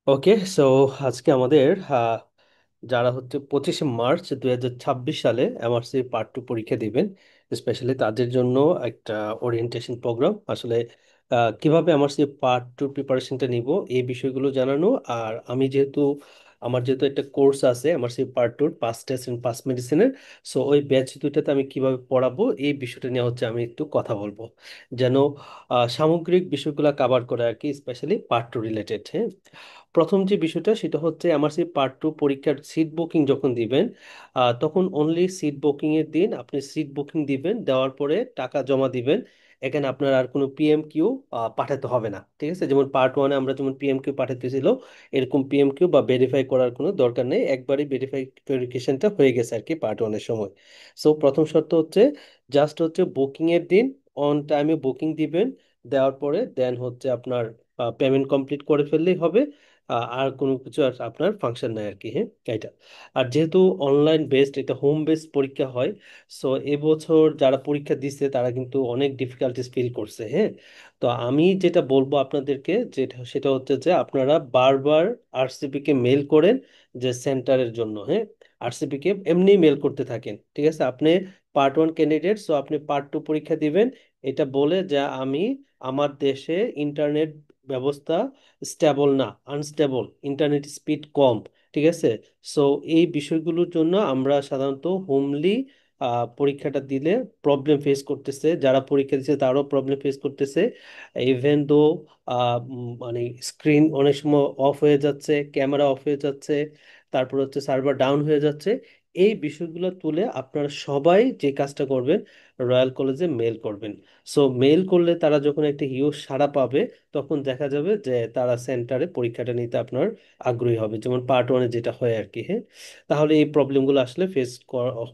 ওকে, so আজকে আমাদের যারা হচ্ছে 25শে মার্চ 2026 সালে এমআরসি পার্ট 2 পরীক্ষা দিবেন, স্পেশালি তাদের জন্য একটা ওরিয়েন্টেশন প্রোগ্রাম আসলে কিভাবে এমআরসি পার্ট 2 প্রিপারেশনটা নিব এই বিষয়গুলো জানানো। আর আমার যেহেতু একটা কোর্স আছে MRC part 2 pass test and pass মেডিসিনের, সো ওই ব্যাচ দুইটাতে আমি কিভাবে পড়াবো এই বিষয়টা নিয়ে হচ্ছে আমি একটু কথা বলবো, যেন সামগ্রিক বিষয়গুলো কাভার করে আর কি, স্পেশালি পার্ট 2 রিলেটেড। হ্যাঁ, প্রথম যে বিষয়টা সেটা হচ্ছে এমআরসি পার্ট 2 পরীক্ষার সিট বুকিং যখন দিবেন, তখন অনলি সিট বুকিং এর দিন আপনি সিট বুকিং দিবেন, দেওয়ার পরে টাকা জমা দিবেন। এখানে আপনার আর কোনো পিএমকিউ পাঠাতে হবে না, ঠিক আছে? যেমন পার্ট 1-এ আমরা যেমন পিএমকিউ পাঠাতেছিল, এরকম পিএমকিউ বা ভেরিফাই করার কোনো দরকার নেই, একবারই ভেরিফিকেশনটা হয়ে গেছে আর কি পার্ট 1-এর সময়। সো প্রথম শর্ত হচ্ছে জাস্ট হচ্ছে বুকিং এর দিন অন টাইমে বুকিং দিবেন, দেওয়ার পরে দেন হচ্ছে আপনার পেমেন্ট কমপ্লিট করে ফেললেই হবে। আর কোনো কিছু আর আপনার ফাংশন নাই আর কি। হ্যাঁ, এটা। আর যেহেতু অনলাইন বেসড, এটা হোম বেসড পরীক্ষা হয়, সো এবছর যারা পরীক্ষা দিচ্ছে তারা কিন্তু অনেক ডিফিকাল্টিস ফিল করছে। হ্যাঁ, তো আমি যেটা বলবো আপনাদেরকে যেটা সেটা হচ্ছে যে আপনারা বারবার আরসিপি কে মেল করেন যে সেন্টারের জন্য। হ্যাঁ, আরসিপি কে এমনি মেল করতে থাকেন, ঠিক আছে? আপনি পার্ট 1 ক্যান্ডিডেট, সো আপনি পার্ট 2 পরীক্ষা দিবেন, এটা বলে যে আমি আমার দেশে ইন্টারনেট ব্যবস্থা স্টেবল না, আনস্টেবল, ইন্টারনেট স্পিড কম, ঠিক আছে? সো এই বিষয়গুলোর জন্য আমরা সাধারণত হোমলি পরীক্ষাটা দিলে প্রবলেম ফেস করতেছে, যারা পরীক্ষা দিচ্ছে তারাও প্রবলেম ফেস করতেছে। ইভেন দো মানে স্ক্রিন অনেক সময় অফ হয়ে যাচ্ছে, ক্যামেরা অফ হয়ে যাচ্ছে, তারপর হচ্ছে সার্ভার ডাউন হয়ে যাচ্ছে। এই বিষয়গুলো তুলে আপনারা সবাই যে কাজটা করবেন, রয়্যাল কলেজে মেল করবেন। সো মেল করলে তারা যখন একটা হিউজ সাড়া পাবে, তখন দেখা যাবে যে তারা সেন্টারে পরীক্ষাটা নিতে আপনার আগ্রহী হবে, যেমন পার্ট 1-এ যেটা হয় আর কি। হ্যাঁ, তাহলে এই প্রবলেমগুলো আসলে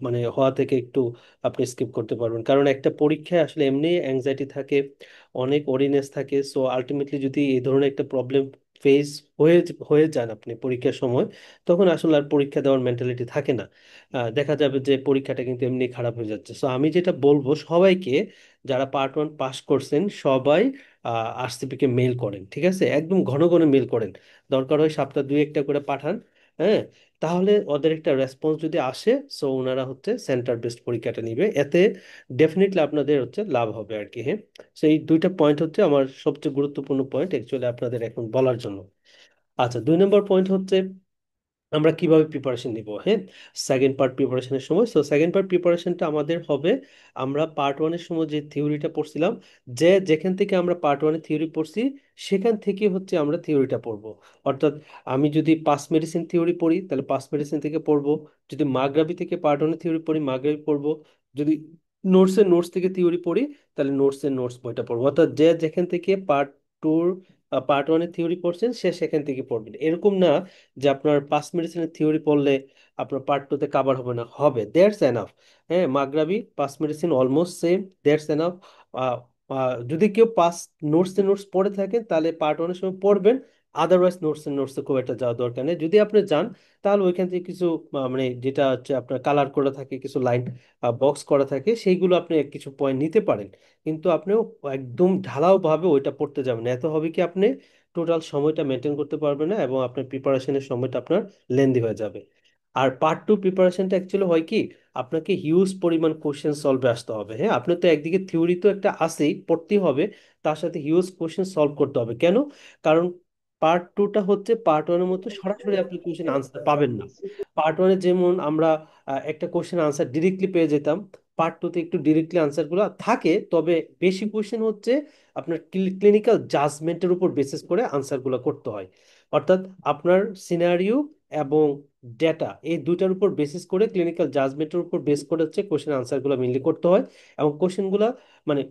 মানে হওয়া থেকে একটু আপনি স্কিপ করতে পারবেন, কারণ একটা পরীক্ষায় আসলে এমনি অ্যাংজাইটি থাকে, অনেক ওরিনেস থাকে। সো আলটিমেটলি যদি এই ধরনের একটা প্রবলেম ফেস হয়ে হয়ে যান আপনি পরীক্ষার সময়, তখন আসলে আর পরীক্ষা দেওয়ার মেন্টালিটি থাকে না। দেখা যাবে যে পরীক্ষাটা কিন্তু এমনি খারাপ হয়ে যাচ্ছে। সো আমি যেটা বলবো সবাইকে, যারা পার্ট 1 পাস করছেন সবাই আরসিপি কে মেল করেন, ঠিক আছে? একদম ঘন ঘন মেল করেন, দরকার হয় সপ্তাহ দুই একটা করে পাঠান। হ্যাঁ, তাহলে ওদের একটা রেসপন্স যদি আসে, সো ওনারা হচ্ছে সেন্টার বেসড পরীক্ষাটা নিবে, এতে ডেফিনেটলি আপনাদের হচ্ছে লাভ হবে আর কি। হ্যাঁ, সেই দুইটা পয়েন্ট হচ্ছে আমার সবচেয়ে গুরুত্বপূর্ণ পয়েন্ট অ্যাকচুয়ালি আপনাদের এখন বলার জন্য। আচ্ছা, 2 নম্বর পয়েন্ট হচ্ছে আমরা কিভাবে প্রিপারেশন নিব। হ্যাঁ, সেকেন্ড পার্ট প্রিপারেশনের সময়, সো সেকেন্ড পার্ট প্রিপারেশনটা আমাদের হবে, আমরা পার্ট 1-এর সময় যে থিওরিটা পড়ছিলাম, যে যেখান থেকে আমরা পার্ট 1-এ থিওরি পড়ছি সেখান থেকে হচ্ছে আমরা থিওরিটা পড়বো। অর্থাৎ আমি যদি পাস মেডিসিন থিওরি পড়ি তাহলে পাস মেডিসিন থেকে পড়বো, যদি মাগরাবি থেকে পার্ট 1-এ থিওরি পড়ি মাগরাবি পড়বো, যদি নোটসের নোটস থেকে থিওরি পড়ি তাহলে নোটসের নোটস বইটা পড়বো। অর্থাৎ যে যেখান থেকে পার্ট 2 পার্ট 1-এর থিওরি পড়ছেন সে সেখান থেকে পড়বেন, এরকম না যে আপনার পাঁচ মেডিসিনের থিওরি পড়লে আপনার পার্ট 2-তে কাভার হবে না, হবে, দ্যাটস এনাফ। হ্যাঁ, মাগরাবি পাঁচ medicine almost same, that's enough. যদি কেউ পাস নোটস পড়ে থাকেন তাহলে পার্ট 1-এর সময় পড়বেন, আদারওয়াইজ নোটসে খুব একটা যাওয়া দরকার নেই। যদি আপনি যান তাহলে ওইখান থেকে কিছু মানে যেটা হচ্ছে আপনার কালার করা থাকে, কিছু লাইন বক্স করা থাকে, সেইগুলো আপনি কিছু পয়েন্ট নিতে পারেন, কিন্তু আপনিও একদম ঢালাও ভাবে ওইটা পড়তে যাবেন না। এত হবে কি আপনি টোটাল সময়টা মেনটেন করতে পারবেন না এবং আপনার প্রিপারেশনের সময়টা আপনার লেন্দি হয়ে যাবে। আর পার্ট 2 প্রিপারেশনটা অ্যাকচুয়ালি হয় কি, আপনাকে হিউজ পরিমাণ কোশ্চেন সলভে আসতে হবে। হ্যাঁ, আপনার তো একদিকে থিওরি তো একটা আছেই, পড়তেই হবে, তার সাথে হিউজ কোশ্চেন সলভ করতে হবে। কেন? কারণ পার্ট 2টা হচ্ছে পার্ট 1-এর মতো সরাসরি আপনি কোশ্চেন আনসার পাবেন না। পার্ট 1-এ যেমন আমরা একটা কোশ্চেন আনসার ডিরেক্টলি পেয়ে যেতাম, পার্ট 2-তে একটু ডিরেক্টলি আনসারগুলো থাকে, তবে বেশি কোশ্চেন হচ্ছে আপনার ক্লিনিক্যাল জাজমেন্টের উপর বেসিস করে আনসারগুলো করতে হয়। অর্থাৎ আপনার সিনারিও এবং ডেটা এই দুইটার উপর বেসিস করে ক্লিনিক্যাল জাজমেন্টের উপর বেস করে হচ্ছে কোশ্চেন আনসারগুলো মেনলি করতে হয়। এবং কোশ্চেনগুলো মানে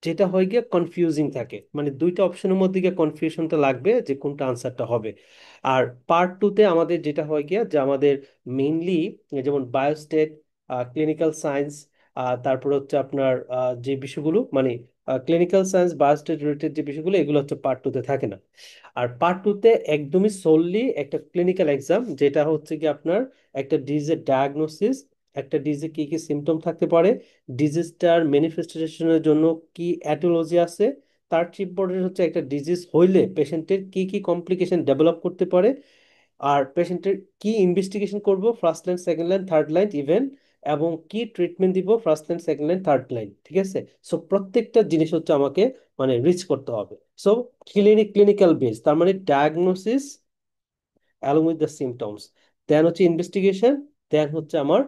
যেটা হয় গিয়ে কনফিউজিং থাকে, মানে দুইটা অপশনের মধ্যে গিয়ে কনফিউশনটা লাগবে যে কোনটা আনসারটা হবে। আর পার্ট 2-তে আমাদের যেটা হয় গিয়া যে আমাদের মেইনলি যেমন বায়োস্টেট, ক্লিনিক্যাল সায়েন্স, তারপর হচ্ছে আপনার যে বিষয়গুলো মানে ক্লিনিক্যাল সায়েন্স বায়োস্টেট রিলেটেড যে বিষয়গুলো এগুলো হচ্ছে পার্ট 2-তে থাকে না। আর পার্ট 2-তে একদমই সোললি একটা ক্লিনিক্যাল এক্সাম, যেটা হচ্ছে কি আপনার একটা ডিজিজের ডায়াগনোসিস, একটা ডিজিজে কি কি সিমটম থাকতে পারে, ডিজিজটার ম্যানিফেস্টেশনের জন্য কি অ্যাটিওলজি আছে, তার চিপবোর্ডের হচ্ছে একটা ডিজিজ হইলে পেশেন্টের কি কি কমপ্লিকেশন ডেভেলপ করতে পারে, আর পেশেন্টের কি ইনভেস্টিগেশন করব first line, second line, third line even, এবং কি ট্রিটমেন্ট দিব first line, second line, third line, ঠিক আছে। সো প্রত্যেকটা জিনিস হচ্ছে আমাকে মানে রিচ করতে হবে। সো ক্লিনিক্যাল বেস, তার মানে diagnosis along with the symptoms, then হচ্ছে ইনভেস্টিগেশন, দেন হচ্ছে আমার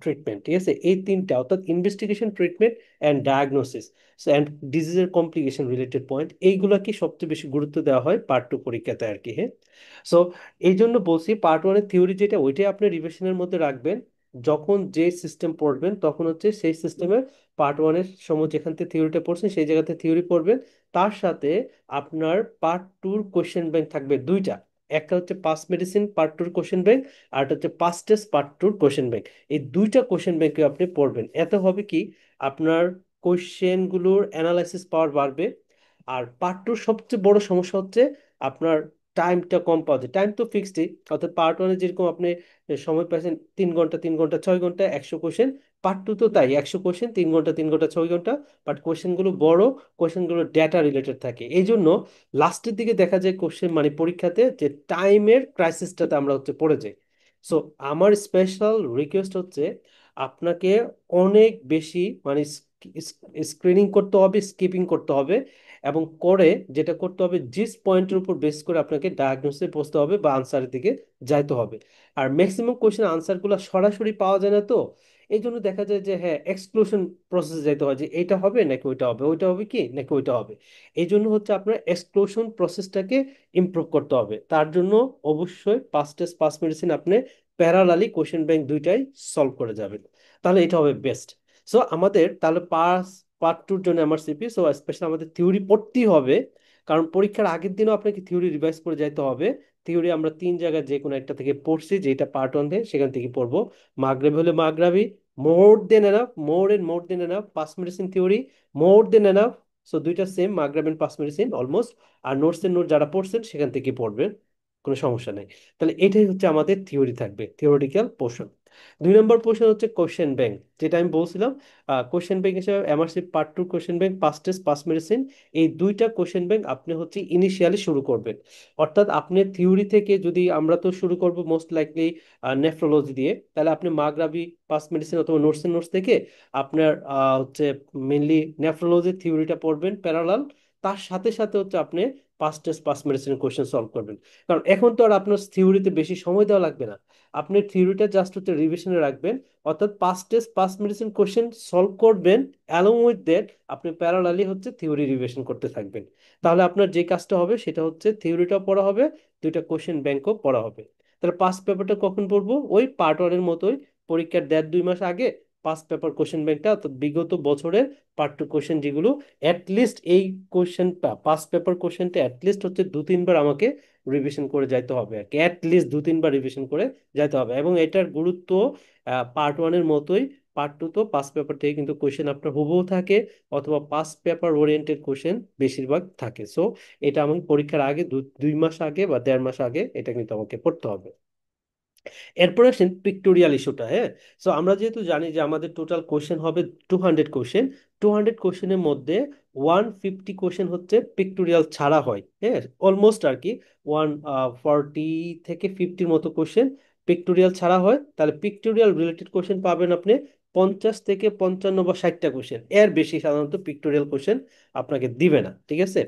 ট্রিটমেন্ট, ঠিক আছে। এই তিনটা অর্থাৎ investigation, treatment and diagnosis and ডিজিজের কমপ্লিকেশন রিলেটেড পয়েন্ট, এইগুলোকে সবচেয়ে বেশি গুরুত্ব দেওয়া হয় পার্ট টু পরীক্ষাতে আর কি, হ্যাঁ। সো এই জন্য বলছি পার্ট ওয়ানের থিওরি যেটা ওইটাই আপনি রিভিশনের মধ্যে রাখবেন। যখন যে সিস্টেম পড়বেন তখন হচ্ছে সেই সিস্টেমের পার্ট ওয়ানের সময় যেখান থেকে থিওরিটা পড়ছেন সেই জায়গাতে থিওরি পড়বেন। তার সাথে আপনার পার্ট টুর কোশ্চেন ব্যাংক থাকবে দুইটা, একটা হচ্ছে পাস মেডিসিন পার্ট টুর কোশ্চেন ব্যাংক, আর একটা হচ্ছে পাস টেস্ট পার্ট টুর কোশ্চেন ব্যাংক। এই দুইটা কোশ্চেন ব্যাংকে আপনি পড়বেন, এতে হবে কি আপনার কোশ্চেনগুলোর অ্যানালাইসিস পাওয়ার বাড়বে। আর পার্ট টুর সবচেয়ে বড় সমস্যা হচ্ছে আপনার টাইমটা কম পাওয়া যায়। টাইম তো ফিক্সডই, অর্থাৎ পার্ট ওয়ানে যেরকম আপনি সময় পাচ্ছেন 3 ঘন্টা, 3 ঘন্টা 6 ঘন্টা 100 কোশ্চেন, পার্ট টু তো তাই 100 কোশ্চেন 3 ঘন্টা, 3 ঘন্টা 6 ঘন্টা। বাট কোশ্চেনগুলো বড়, কোশ্চেনগুলো ডেটা রিলেটেড থাকে, এই জন্য লাস্টের দিকে দেখা যায় কোশ্চেন মানে পরীক্ষাতে যে টাইমের ক্রাইসিসটাতে আমরা হচ্ছে পড়ে যাই। সো আমার স্পেশাল রিকোয়েস্ট হচ্ছে আপনাকে অনেক বেশি মানে স্ক্রিনিং করতে হবে, স্কিপিং করতে হবে, এবং করে যেটা করতে হবে জিস পয়েন্টের উপর বেস করে আপনাকে ডায়াগনোসিসে বসতে হবে বা আনসারের দিকে যাইতে হবে। আর ম্যাক্সিমাম কোশ্চেন আনসারগুলো সরাসরি পাওয়া যায় না, তো এই জন্য দেখা যায় যে হ্যাঁ এক্সক্লুশন প্রসেস যাইতে হয় যে এইটা হবে নাকি ওইটা হবে, ওইটা হবে কি নাকি ওইটা হবে। এই জন্য হচ্ছে আপনার এক্সক্লুশন প্রসেসটাকে ইমপ্রুভ করতে হবে। তার জন্য অবশ্যই পাস টেস্ট পাস মেডিসিন আপনি প্যারালালি কোশ্চেন ব্যাংক দুইটাই সলভ করে যাবেন, তাহলে এটা হবে বেস্ট। সো আমাদের তাহলে পার্ট টুর জন্য এমআরসিপি, সো স্পেশালি আমাদের থিওরি পড়তেই হবে, কারণ পরীক্ষার আগের দিনও আপনাকে থিওরি রিভাইজ করে যাইতে হবে। থিওরি আমরা 3 জায়গায় যে কোনো একটা থেকে পড়ছি, যেটা পার্ট ওয়ান থেকে সেখান থেকে পড়বো। মাগরিবি হলে মাগরাবি, more than enough, more than enough, pass medicine theory more than enough. So দুইটা সেম, মাগরাব এন্ড পাস মেডিসিন অলমোস্ট। আর নোট যারা পড়ছেন সেখান থেকে পড়বেন, কোনো সমস্যা নেই। তাহলে এটাই হচ্ছে আমাদের থিওরি থাকবে, থিওরিটিক্যাল পোর্শন। 2 নম্বর পোর্শন হচ্ছে কোশ্চেন ব্যাংক, যেটা আমি বলছিলাম। কোশ্চেন ব্যাংক হিসেবে MRC part two question bank, pass test pass medicine, এই দুইটা কোশ্চেন ব্যাংক আপনি হচ্ছে ইনিশিয়ালি শুরু করবেন। অর্থাৎ আপনি থিওরি থেকে যদি আমরা তো শুরু করব মোস্ট লাইকলি নেফ্রোলজি দিয়ে, তাহলে আপনি মাগরাবি পাস মেডিসিন অথবা নোটস থেকে আপনার হচ্ছে মেনলি নেফ্রোলজি থিওরিটা পড়বেন প্যারালাল। তার সাথে সাথে হচ্ছে আপনি পাস টেস্ট পাস মেডিসিনের কোশ্চেন সলভ করবেন। কারণ এখন তো আর আপনার থিওরিতে বেশি সময় দেওয়া লাগবে না, আপনি থিওরিটা জাস্ট হচ্ছে রিভিশনে রাখবেন। অর্থাৎ pass test pass medicine question solve করবেন, অ্যালং উইথ দ্যাট আপনি প্যারালালি হচ্ছে থিওরি রিভিশন করতে থাকবেন। তাহলে আপনার যে কাজটা হবে সেটা হচ্ছে থিওরিটাও পড়া হবে, দুইটা কোশ্চেন ব্যাংকও পড়া হবে। তাহলে পাস পেপারটা কখন পড়বো? ওই পার্ট ওয়ানের মতোই, পরীক্ষার 1.5-2 মাস আগে পাস পেপার কোশ্চেন ব্যাংকটা, অর্থাৎ বিগত বছরের পার্ট টু কোশ্চেন যেগুলো, অ্যাটলিস্ট এই কোশ্চেনটা পাস পেপার কোশ্চেনটা অ্যাটলিস্ট হচ্ছে 2-3 বার আমাকে রিভিশন করে যাইতে হবে আর কি, অ্যাটলিস্ট 2-3 বার রিভিশন করে যাইতে হবে। এবং এটার গুরুত্ব পার্ট ওয়ানের মতোই পার্ট টু তো পাস পেপার থেকে কিন্তু কোশ্চেন আপনার হুবহু থাকে, অথবা পাস পেপার ওরিয়েন্টেড কোশ্চেন বেশিরভাগ থাকে। সো এটা আমাকে পরীক্ষার আগে 2 মাস আগে বা 1.5 মাস আগে এটা কিন্তু আমাকে পড়তে হবে। এরপরে আসেন পিক্টোরিয়াল ইস্যুটা, হ্যাঁ। সো আমরা যেহেতু জানি যে আমাদের টোটাল কোশ্চেন হবে 200 কোশ্চেন, 200 কোশ্চেনের মধ্যে 150 কোশ্চেন হচ্ছে পিক্টোরিয়াল ছাড়া হয়, হ্যাঁ। অলমোস্ট আর কি 140 থেকে 50-র মতো কোশ্চেন পিক্টোরিয়াল ছাড়া হয়। তাহলে পিক্টোরিয়াল রিলেটেড কোশ্চেন পাবেন আপনি 50 থেকে 55 বা 60টা কোশ্চেন, এর বেশি সাধারণত পিক্টোরিয়াল কোশ্চেন আপনাকে দিবে না, ঠিক আছে।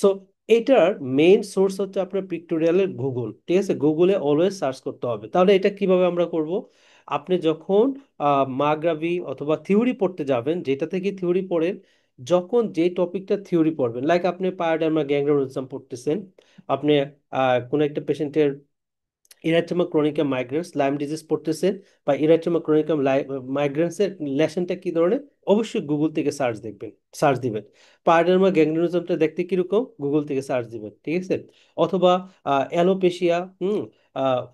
সো এটার মেইন সোর্স হচ্ছে আপনার পিক্টোরিয়ালের গুগল, ঠিক আছে। গুগলে অলওয়েজ সার্চ করতে হবে। তাহলে এটা কিভাবে আমরা করব? আপনি যখন মাগরাবি অথবা থিওরি পড়তে যাবেন, যেটা থেকে থিওরি পড়েন, যখন যে টপিকটা থিওরি পড়বেন, লাইক আপনি পায়োডার্মা গ্যাংগ্রেনোজম পড়তেছেন, আপনি কোনো একটা পেশেন্টের ইরাইথেমা ক্রনিকা মাইগ্রেন্স লাইম ডিজিজ পড়তেছেন, বা ইরাইথেমা ক্রনিকা মাইগ্রেন্স এর লেশনটা কি ধরনের, অবশ্যই গুগল থেকে সার্চ দিবেন। পায়োডার্মা গ্যাংগ্রেনিজমটা দেখতে কিরকম, গুগল থেকে সার্চ দিবেন, ঠিক আছে। অথবা অ্যালোপেশিয়া,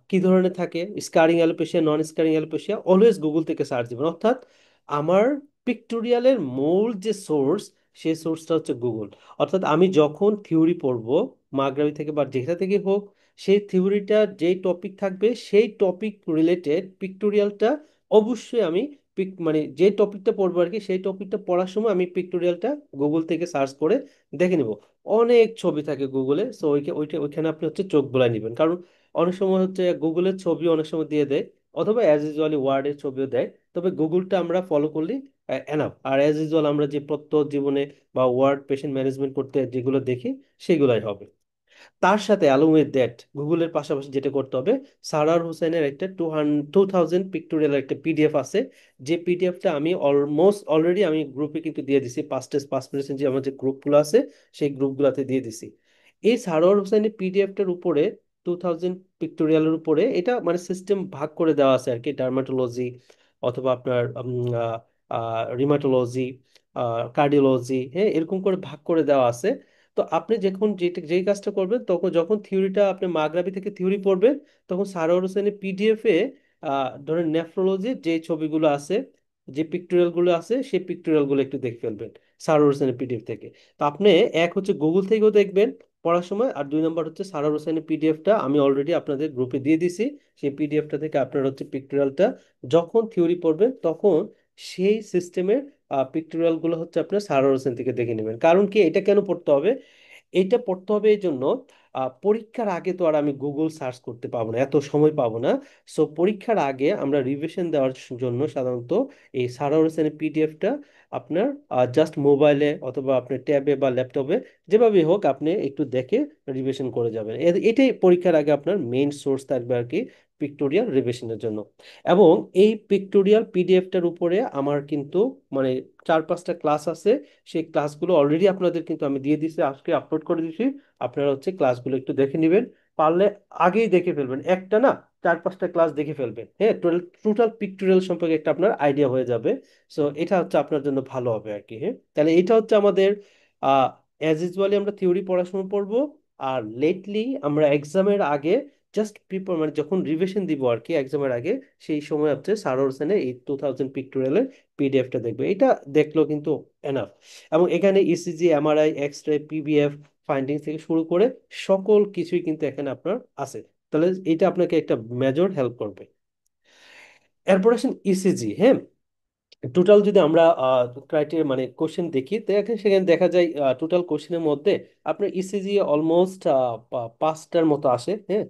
কি ধরনের থাকে, স্কারিং অ্যালোপেশিয়া, নন স্কারিং অ্যালোপেশিয়া, অলওয়েজ গুগল থেকে সার্চ দিবেন। অর্থাৎ আমার পিক্টোরিয়ালের মূল যে সোর্স, সেই সোর্সটা হচ্ছে গুগল। অর্থাৎ আমি যখন থিওরি পড়বো মাগরাবি থেকে বা যেটা থেকে হোক, সেই থিওরিটার যেই টপিক থাকবে সেই টপিক রিলেটেড পিক্টোরিয়ালটা অবশ্যই আমি মানে যে টপিকটা পড়বো আর কি, সেই টপিকটা পড়ার সময় আমি পিক্টোরিয়ালটা গুগল থেকে সার্চ করে দেখে নিব। অনেক ছবি থাকে গুগলে, সো ওইখানে আপনি হচ্ছে চোখ বুলাই নেবেন, কারণ অনেক সময় হচ্ছে গুগলের ছবি অনেক সময় দিয়ে দেয়, অথবা অ্যাজ ইউজুয়ালি ওয়ার্ডের ছবিও দেয়। তবে গুগলটা আমরা ফলো করলে এনাফ। আর অ্যাজ ইউজুয়াল আমরা যে প্রত্যহ জীবনে বা ওয়ার্ড পেশেন্ট ম্যানেজমেন্ট করতে যেগুলো দেখি সেগুলাই হবে। তার সাথে অ্যালং উইথ দ্যাট গুগলের পাশাপাশি যেটা করতে হবে, সারার হোসেনের একটা 2000 পিক্টোরিয়াল একটা পিডিএফ আছে, যে পিডিএফটা আমি অলমোস্ট অলরেডি আমি গ্রুপে কিন্তু দিয়ে দিছি, পাস্ট প্রেজেন্ট যে আমার যে গ্রুপগুলো আছে সেই গ্রুপগুলোতে দিয়ে দিছি। এই সারোয়ার হোসেনের পিডিএফটার উপরে 2000 পিক্টোরিয়ালের উপরে এটা মানে সিস্টেম ভাগ করে দেওয়া আছে আর কি, ডার্মাটোলজি অথবা আপনার রিমাটোলজি, কার্ডিওলজি, হ্যাঁ, এরকম করে ভাগ করে দেওয়া আছে। তো আপনি যখন যেই কাজটা করবেন, তখন যখন থিওরিটা আপনি মাগরাবি থেকে থিওরি পড়বেন, তখন সারোয়ার হোসেনের পিডিএফ এ ধরেন নেফ্রোলজির যে ছবিগুলো আছে, যে পিক্টোরিয়াল গুলো আছে, সেই পিক্টোরিয়াল গুলো একটু দেখে ফেলবেন সারোয়ার হোসেনের পিডিএফ থেকে। তো আপনি এক হচ্ছে গুগল থেকেও দেখবেন পড়ার সময়, আর দুই নম্বর হচ্ছে সারোয়ার হোসেনের পিডিএফটা আমি অলরেডি আপনাদের গ্রুপে দিয়ে দিছি, সেই পিডিএফটা থেকে আপনার হচ্ছে পিক্টোরিয়ালটা যখন থিওরি পড়বেন তখন সেই সিস্টেমের পিক্টোরিয়াল গুলো হচ্ছে আপনার সারোয়ার হোসেন থেকে দেখে নেবেন। কারণ কি, এটা কেন পড়তে হবে? এটা পড়তে হবে এই জন্য, পরীক্ষার আগে তো আর আমি গুগল সার্চ করতে পাবো না, এত সময় পাবো না। সো পরীক্ষার আগে আমরা রিভিশন দেওয়ার জন্য সাধারণত এই সারা হোসেনের পিডিএফটা আপনার জাস্ট মোবাইলে অথবা আপনার ট্যাবে বা ল্যাপটপে যেভাবে হোক আপনি একটু দেখে রিভিশন করে যাবেন। এটাই পরীক্ষার আগে আপনার মেইন সোর্স থাকবে আর কি পিক্টোরিয়াল রিভিশনের জন্য। এবং এই পিক্টোরিয়াল পিডিএফটার উপরে আমার কিন্তু মানে 4-5টা ক্লাস আছে, সেই ক্লাসগুলো অলরেডি আপনাদের কিন্তু আমি দিয়ে দিছি, আজকে আপলোড করে দিছি। আপনারা হচ্ছে ক্লাসগুলো একটু দেখে নেবেন, পারলে আগেই দেখে ফেলবেন, একটা না 4-5টা ক্লাস দেখে ফেলবেন, হ্যাঁ, টোটাল পিক্টোরিয়াল সম্পর্কে একটা আপনার আইডিয়া হয়ে যাবে। সো এটা হচ্ছে আপনার জন্য ভালো হবে আর কি। হ্যাঁ, তাহলে এটা হচ্ছে আমাদের অ্যাজ ইউজুয়ালি আমরা থিওরি পড়াশোনা পড়বো, আর লেটলি আমরা এক্সামের আগে জাস্ট প্রিপেয়ার মানে যখন রিভিশন দিব আর কি এক্সামের আগে, সেই সময় হচ্ছে সারোর হোসেনের এই 2000 পিক্টোরিয়ালের পিডিএফটা দেখবে। এটা দেখলেও কিন্তু এনাফ। এবং এখানে ECG, MRI, X ray, পিভিএফ finding থেকে শুরু করে সকল কিছুই কিন্তু এখানে আপনার আছে। তাহলে এটা আপনাকে একটা মেজর হেল্প করবে। এরপর আসেন ইসিজি। হ্যাঁ, টোটাল যদি আমরা ক্রাইটেরিয়া মানে কোশ্চেন দেখি, তো সেখানে দেখা যায় টোটাল কোশ্চেনের মধ্যে আপনার ইসিজি অলমোস্ট 5টার মতো আসে। হ্যাঁ,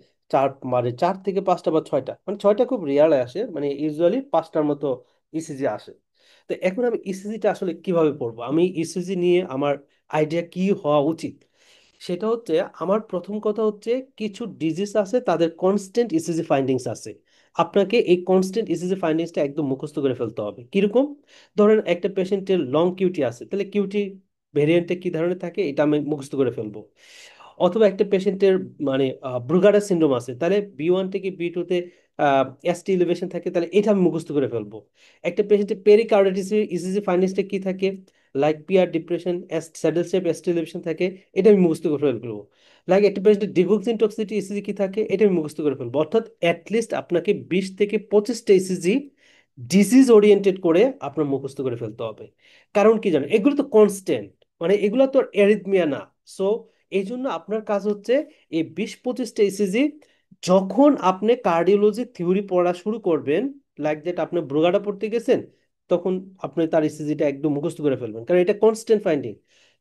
মানে 4 থেকে 5টা বা 6টা, মানে 6টা খুব রেয়ার আসে, মানে ইউজুয়ালি 5টার মতো ইসিজি আসে। তো এখন আমি ইসিজিটা আসলে কিভাবে পড়বো, আমি ইসিজি নিয়ে আমার আইডিয়া কি হওয়া উচিত, সেটা হচ্ছে আমার প্রথম কথা হচ্ছে কিছু ডিজিজ আছে তাদের কনস্ট্যান্ট ইসিজি ফাইন্ডিংস আছে। আপনাকে এই কনস্ট্যান্ট ইসিজি ফাইন্ডিংসটা একদম মুখস্থ করে ফেলতে হবে। কিরকম? ধরেন একটা পেশেন্টের লং কিউটি আছে, তাহলে কিউটি ভেরিয়েন্টে কি ধরনের থাকে এটা আমি মুখস্থ করে ফেলবো। অথবা একটা পেশেন্টের মানে ব্রুগাডার সিন্ড্রোম আছে, তাহলে বি 1 থেকে বি 2-তে এসটি এলিভেশন থাকে, তাহলে এটা আমি মুখস্থ করে ফেলবো। একটা পেশেন্টের পেরিকার্ডিটিস ইসিজি ফাইন্ডিংসটা কি থাকে, like PR depression, saddle step ST elevation থাকে, এটা আমি মুখস্থ করে ফেলবো। লাইক একটা পেশেন্টের ডিগোক্সিন টক্সিটি ইসিজি কি থাকে, এটা আমি মুখস্থ করে ফেলবো। অর্থাৎ অ্যাটলিস্ট আপনাকে 20 থেকে 25টা ইসিজি ডিজিজ ওরিয়েন্টেড করে আপনার মুখস্থ করে ফেলতে হবে। কারণ কি জানেন, এগুলো তো কনস্ট্যান্ট, মানে এগুলো তো এরিথমিয়া না। সো এই জন্য আপনার কাজ হচ্ছে এই 20-25টা ইসিজি যখন আপনি কার্ডিওলজি থিওরি পড়া শুরু করবেন, লাইক দ্যাট আপনি ব্রুগাডা পড়তে গেছেন, তখন আপনি তার ইসিজিটা একদম মুখস্থ করে ফেলবেন, কারণ এটা কনস্ট্যান্ট ফাইন্ডিং।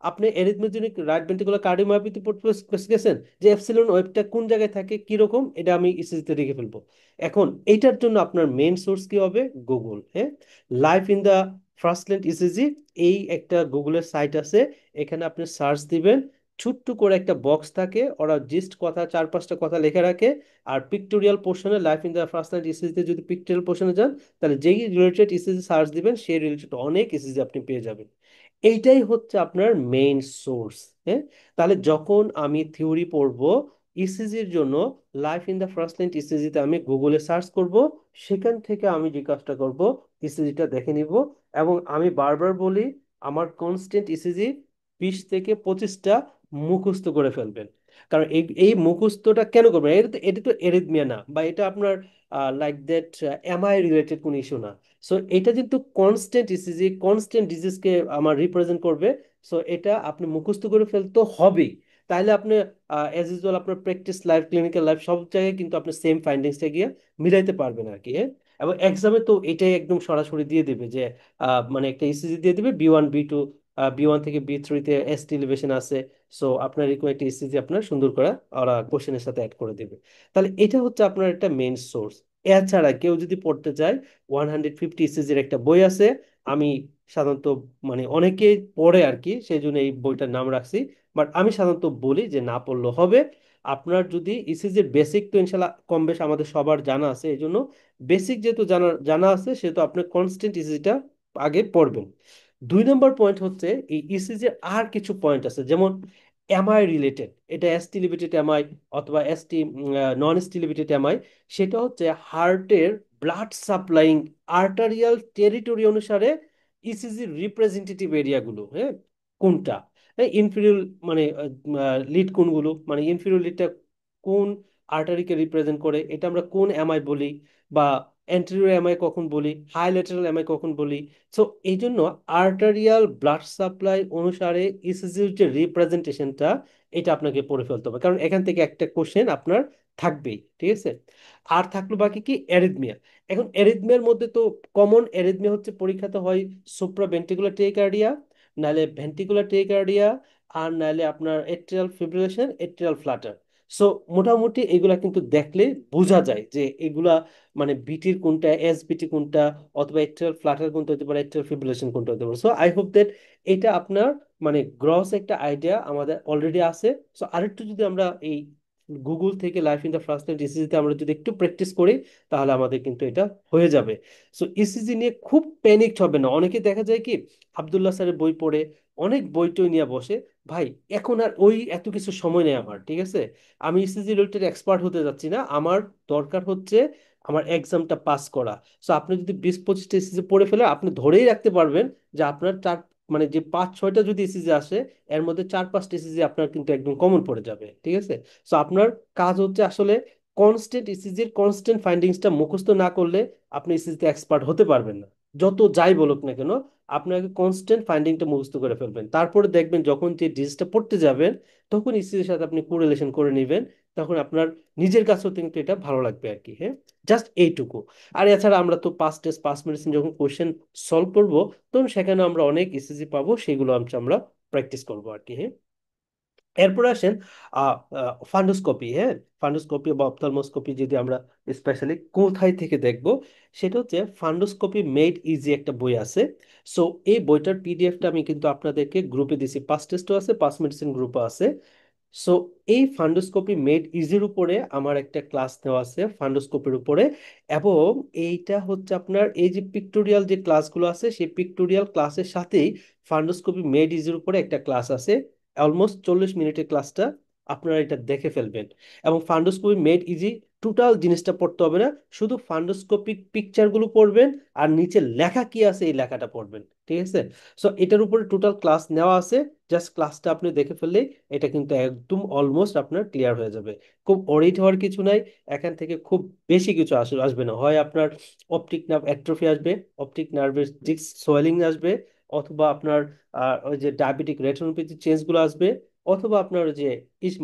আপনি এরিথমেটিক রাইট ভেন্ট্রিকুলার কার্ডিওমায়োপ্যাথি পড়তে গেছেন, যে এপসিলন ওয়েভটা কোন জায়গায় থাকে কিরকম, এটা আমি ইসিজিতে লিখে ফেলবো। এখন এইটার জন্য আপনার মেইন সোর্স কি হবে? গুগল। হ্যাঁ, life in the fast lane ECG, এই একটা গুগলের সাইট আছে, এখানে আপনি সার্চ দিবেন, ছোট্ট করে একটা বক্স থাকে, ওরা জিস্ট কথা 4-5টা কথা লিখে রাখে। আর পিক্টোরিয়াল পোর্শনে life in the first land ইসিজিতে যদি পিক্টোরিয়াল পোর্শনে যান, তাহলে যেই রিলেটেড ইসিজি সার্চ দিবেন সেই রিলেটেড অনেক ইসিজি আপনি পেয়ে যাবেন। এইটাই হচ্ছে আপনার মেইন সোর্স। হ্যাঁ, তাহলে যখন আমি থিওরি পড়বো ইসিজির জন্য, life in the first line ইসিজিতে আমি গুগলে সার্চ করব, সেখান থেকে আমি যে কাজটা করব ইসিজিটা দেখে নিব। এবং আমি বারবার বলি, আমার কনস্ট্যান্ট ইসিজি 20 থেকে 25টা মুখস্থ করে ফেলবেন। কারণ এই এই মুখস্থটা কেন করবেন, এটা তো এরিথমিয়া না, বা এটা আপনার লাইক দ্যাট এমআই রিলেটেড কোনো ইস্যু না। সো এটা যেহেতু কনস্ট্যান্ট ইসিজি কনস্ট্যান্ট ডিজিজকে আমার রিপ্রেজেন্ট করবে, সো এটা আপনি মুখস্থ করে ফেলতে হবেই। তাহলে আপনি অ্যাজ ইউজুয়াল আপনার প্র্যাকটিস লাইফ, ক্লিনিক্যাল লাইফ, সব জায়গায় কিন্তু আপনি সেম ফাইন্ডিংসটা গিয়ে মিলাইতে পারবেন আর কি। হ্যাঁ, এবং এক্সামে তো এটাই একদম সরাসরি দিয়ে দিবে যে মানে একটা ইসিজি দিয়ে দিবে B1 B2, B1 থেকে B3-তে এসটি এলিভেশন আছে। সো আপনার এরকম একটা ইসিজি আপনার সুন্দর করে ওরা কোশ্চেনের সাথে অ্যাড করে দেবে। তাহলে এটা হচ্ছে আপনার একটা মেইন সোর্স। এছাড়া কেউ যদি পড়তে চায়, 150 ইসিজির একটা বই আছে। আমি সাধারণত মানে অনেকেই পড়ে আর কি, সেই জন্য এই বইটার নাম রাখছি। বাট আমি সাধারণত বলি যে না পড়লেও হবে। আপনার যদি ইসিজির বেসিক তো ইনশাল্লাহ কম বেশ আমাদের সবার জানা আছে, এই জন্য বেসিক যেহেতু জানা জানা আছে সেহেতু আপনি কনস্ট্যান্ট ইসিজিটা আগে পড়বেন। 2 নম্বর পয়েন্ট হচ্ছে এই ইসিজির আর কিছু পয়েন্ট আছে, যেমন এমআই রিলেটেড, এটা এসটি লিমিটেড এমআই অথবা ST non ST limited MI. সেটা হচ্ছে হার্টের ব্লাড সাপ্লাইং আর্টারিয়াল টেরিটরি অনুসারে ইসিজির রিপ্রেজেন্টেটিভ এরিয়াগুলো, হ্যাঁ, কোনটা, ইনফিরিয়র মানে লিড কোনগুলো, মানে ইনফিরিয়র লিডটা কোন আর্টারিকে রিপ্রেজেন্ট করে, এটা আমরা কোন এমআই বলি, বা অ্যান্টেরিয়র এমআই কখন বলি, হাই ল্যাটারাল এমআই কখন বলি। সো এই জন্য আর্টারিয়াল ব্লাড সাপ্লাই অনুসারে ইসিজির যে রিপ্রেজেন্টেশনটা, এটা আপনাকে পড়ে ফেলতে হবে, কারণ এখান থেকে একটা কোশ্চেন আপনার থাকবেই, ঠিক আছে। আর থাকলো বাকি কি, অ্যারিথমিয়া। এখন অ্যারিথমিয়ার মধ্যে তো কমন অ্যারিথমিয়া হচ্ছে পরীক্ষাতে হয় সুপ্রা ভেন্ট্রিকুলার টেকিকার্ডিয়া, নাহলে ভেন্ট্রিকুলার টেকিকার্ডিয়া, আর নাহলে আপনার atrial fibrillation, atrial Flutter. So মোটামুটি এগুলা কিন্তু দেখলে বোঝা যায় যে এগুলা মানে বিটির কোনটা, এস বিটি কোনটা, অথবা এট্রিয়াল ফ্লাটার কোনটা হতে পারে, এট্রিয়াল ফিব্রিলেশন কোনটা হতে পারে। সো আই হোপ দ্যাট এটা আপনার মানে গ্রস একটা আইডিয়া আমাদের অলরেডি আছে। সো আরেকটু যদি আমরা এই গুগল থেকে লাইফ ইন দ্য ফার্স্ট ডিসিজিতে আমরা যদি একটু প্র্যাকটিস করি, তাহলে আমাদের কিন্তু এটা হয়ে যাবে। সো ইসিজি নিয়ে খুব প্যানিকড হবে না। অনেকে দেখা যায় কি, আব্দুল্লাহ স্যারের বই পড়ে অনেক বই টই নিয়ে বসে, ভাই এখন আর ওই এত কিছু সময় নেই আমার, ঠিক আছে, আমি ইসিজি রিলেটেড এক্সপার্ট হতে যাচ্ছি না, আমার দরকার হচ্ছে আমার এক্সামটা পাস করা। সো আপনি যদি 20-25টা ইসিজি পড়ে ফেলে, আপনি ধরেই রাখতে পারবেন যে আপনার চার মানে যে 5-6টা যদি ইসিজি আসে, এর মধ্যে 4-5টা ইসিজি আপনার কিন্তু একদম কমন পড়ে যাবে, ঠিক আছে। সো আপনার কাজ হচ্ছে আসলে কনস্ট্যান্ট ইসিজির কনস্ট্যান্ট ফাইন্ডিংসটা মুখস্থ না করলে আপনি ইসিজিতে এক্সপার্ট হতে পারবেন না। যত যাই বলুক না কেন, আপনাকে কনস্ট্যান্ট ফাইন্ডিংটা মুখস্থ করে ফেলবেন, তারপরে দেখবেন যখন যে ডিজিজটা পড়তে যাবেন, তখন ইসিজির সাথে আপনি কোরিলেশন করে নেবেন। তখন আপনার নিজের কাছেও কিন্তু এটা ভালো লাগবে আর কি, হ্যাঁ। জাস্ট এইটুকু। আর এছাড়া আমরা তো পাস টেস্ট পাস মেডিসিন যখন কোশ্চেন সলভ করবো, তখন সেখানে আমরা অনেক ইসিজি পাবো, সেগুলো আমরা প্র্যাকটিস করবো আর কি, হ্যাঁ। এরপর আসেন ফান্ডোস্কোপি, হ্যাঁ। ফান্ডোস্কোপি বা অপথলমোস্কোপি যদি আমরা স্পেশালি কোথায় থেকে দেখব, সেটা হচ্ছে ফান্ডোস্কোপি মেড ইজি একটা বই আছে। সো এই বইটার পিডিএফটা আমি কিন্তু আপনাদেরকে গ্রুপে দিছি, পাস টেস্টও আছে, পাস মেডিসিন গ্রুপও আছে। সো এই ফান্ডোস্কোপি মেড ইজির উপরে আমার একটা ক্লাস নেওয়া আছে ফান্ডোস্কোপির উপরে। এবং এইটা হচ্ছে আপনার এই যে পিক্টোরিয়াল যে ক্লাসগুলো আছে, সেই পিক্টোরিয়াল ক্লাসের সাথেই ফান্ডোস্কোপি মেড ইজির উপরে একটা ক্লাস আছে। অলমোস্ট 40 মিনিটের ক্লাসটা আপনারা এটা দেখে ফেলবেন। এবং ফান্ডোস্কোপি মেড ইজি টোটাল জিনিসটা পড়তে হবে না, শুধু ফান্ডোস্কোপিক পিকচারগুলো পড়বেন আর নিচে লেখা কি আছে এই লেখাটা পড়বেন, ঠিক আছে। সো এটার উপরে টোটাল ক্লাস নেওয়া আছে, জাস্ট ক্লাসটা আপনি দেখে ফেললেই এটা কিন্তু একদম অলমোস্ট আপনার ক্লিয়ার হয়ে যাবে। খুব অরিড হওয়ার কিছু নাই, এখান থেকে খুব বেশি কিছু আসবে না। হয় আপনার অপটিক নার্ভ অ্যাট্রোফি আসবে, অপটিক নার্ভের ডিস্ক সোয়েলিং আসবে, অথবা আপনার ওই যে ডায়াবেটিক রেটিনোপ্যাথি চেঞ্জগুলো আসবে, অথবা আপনার ওই যে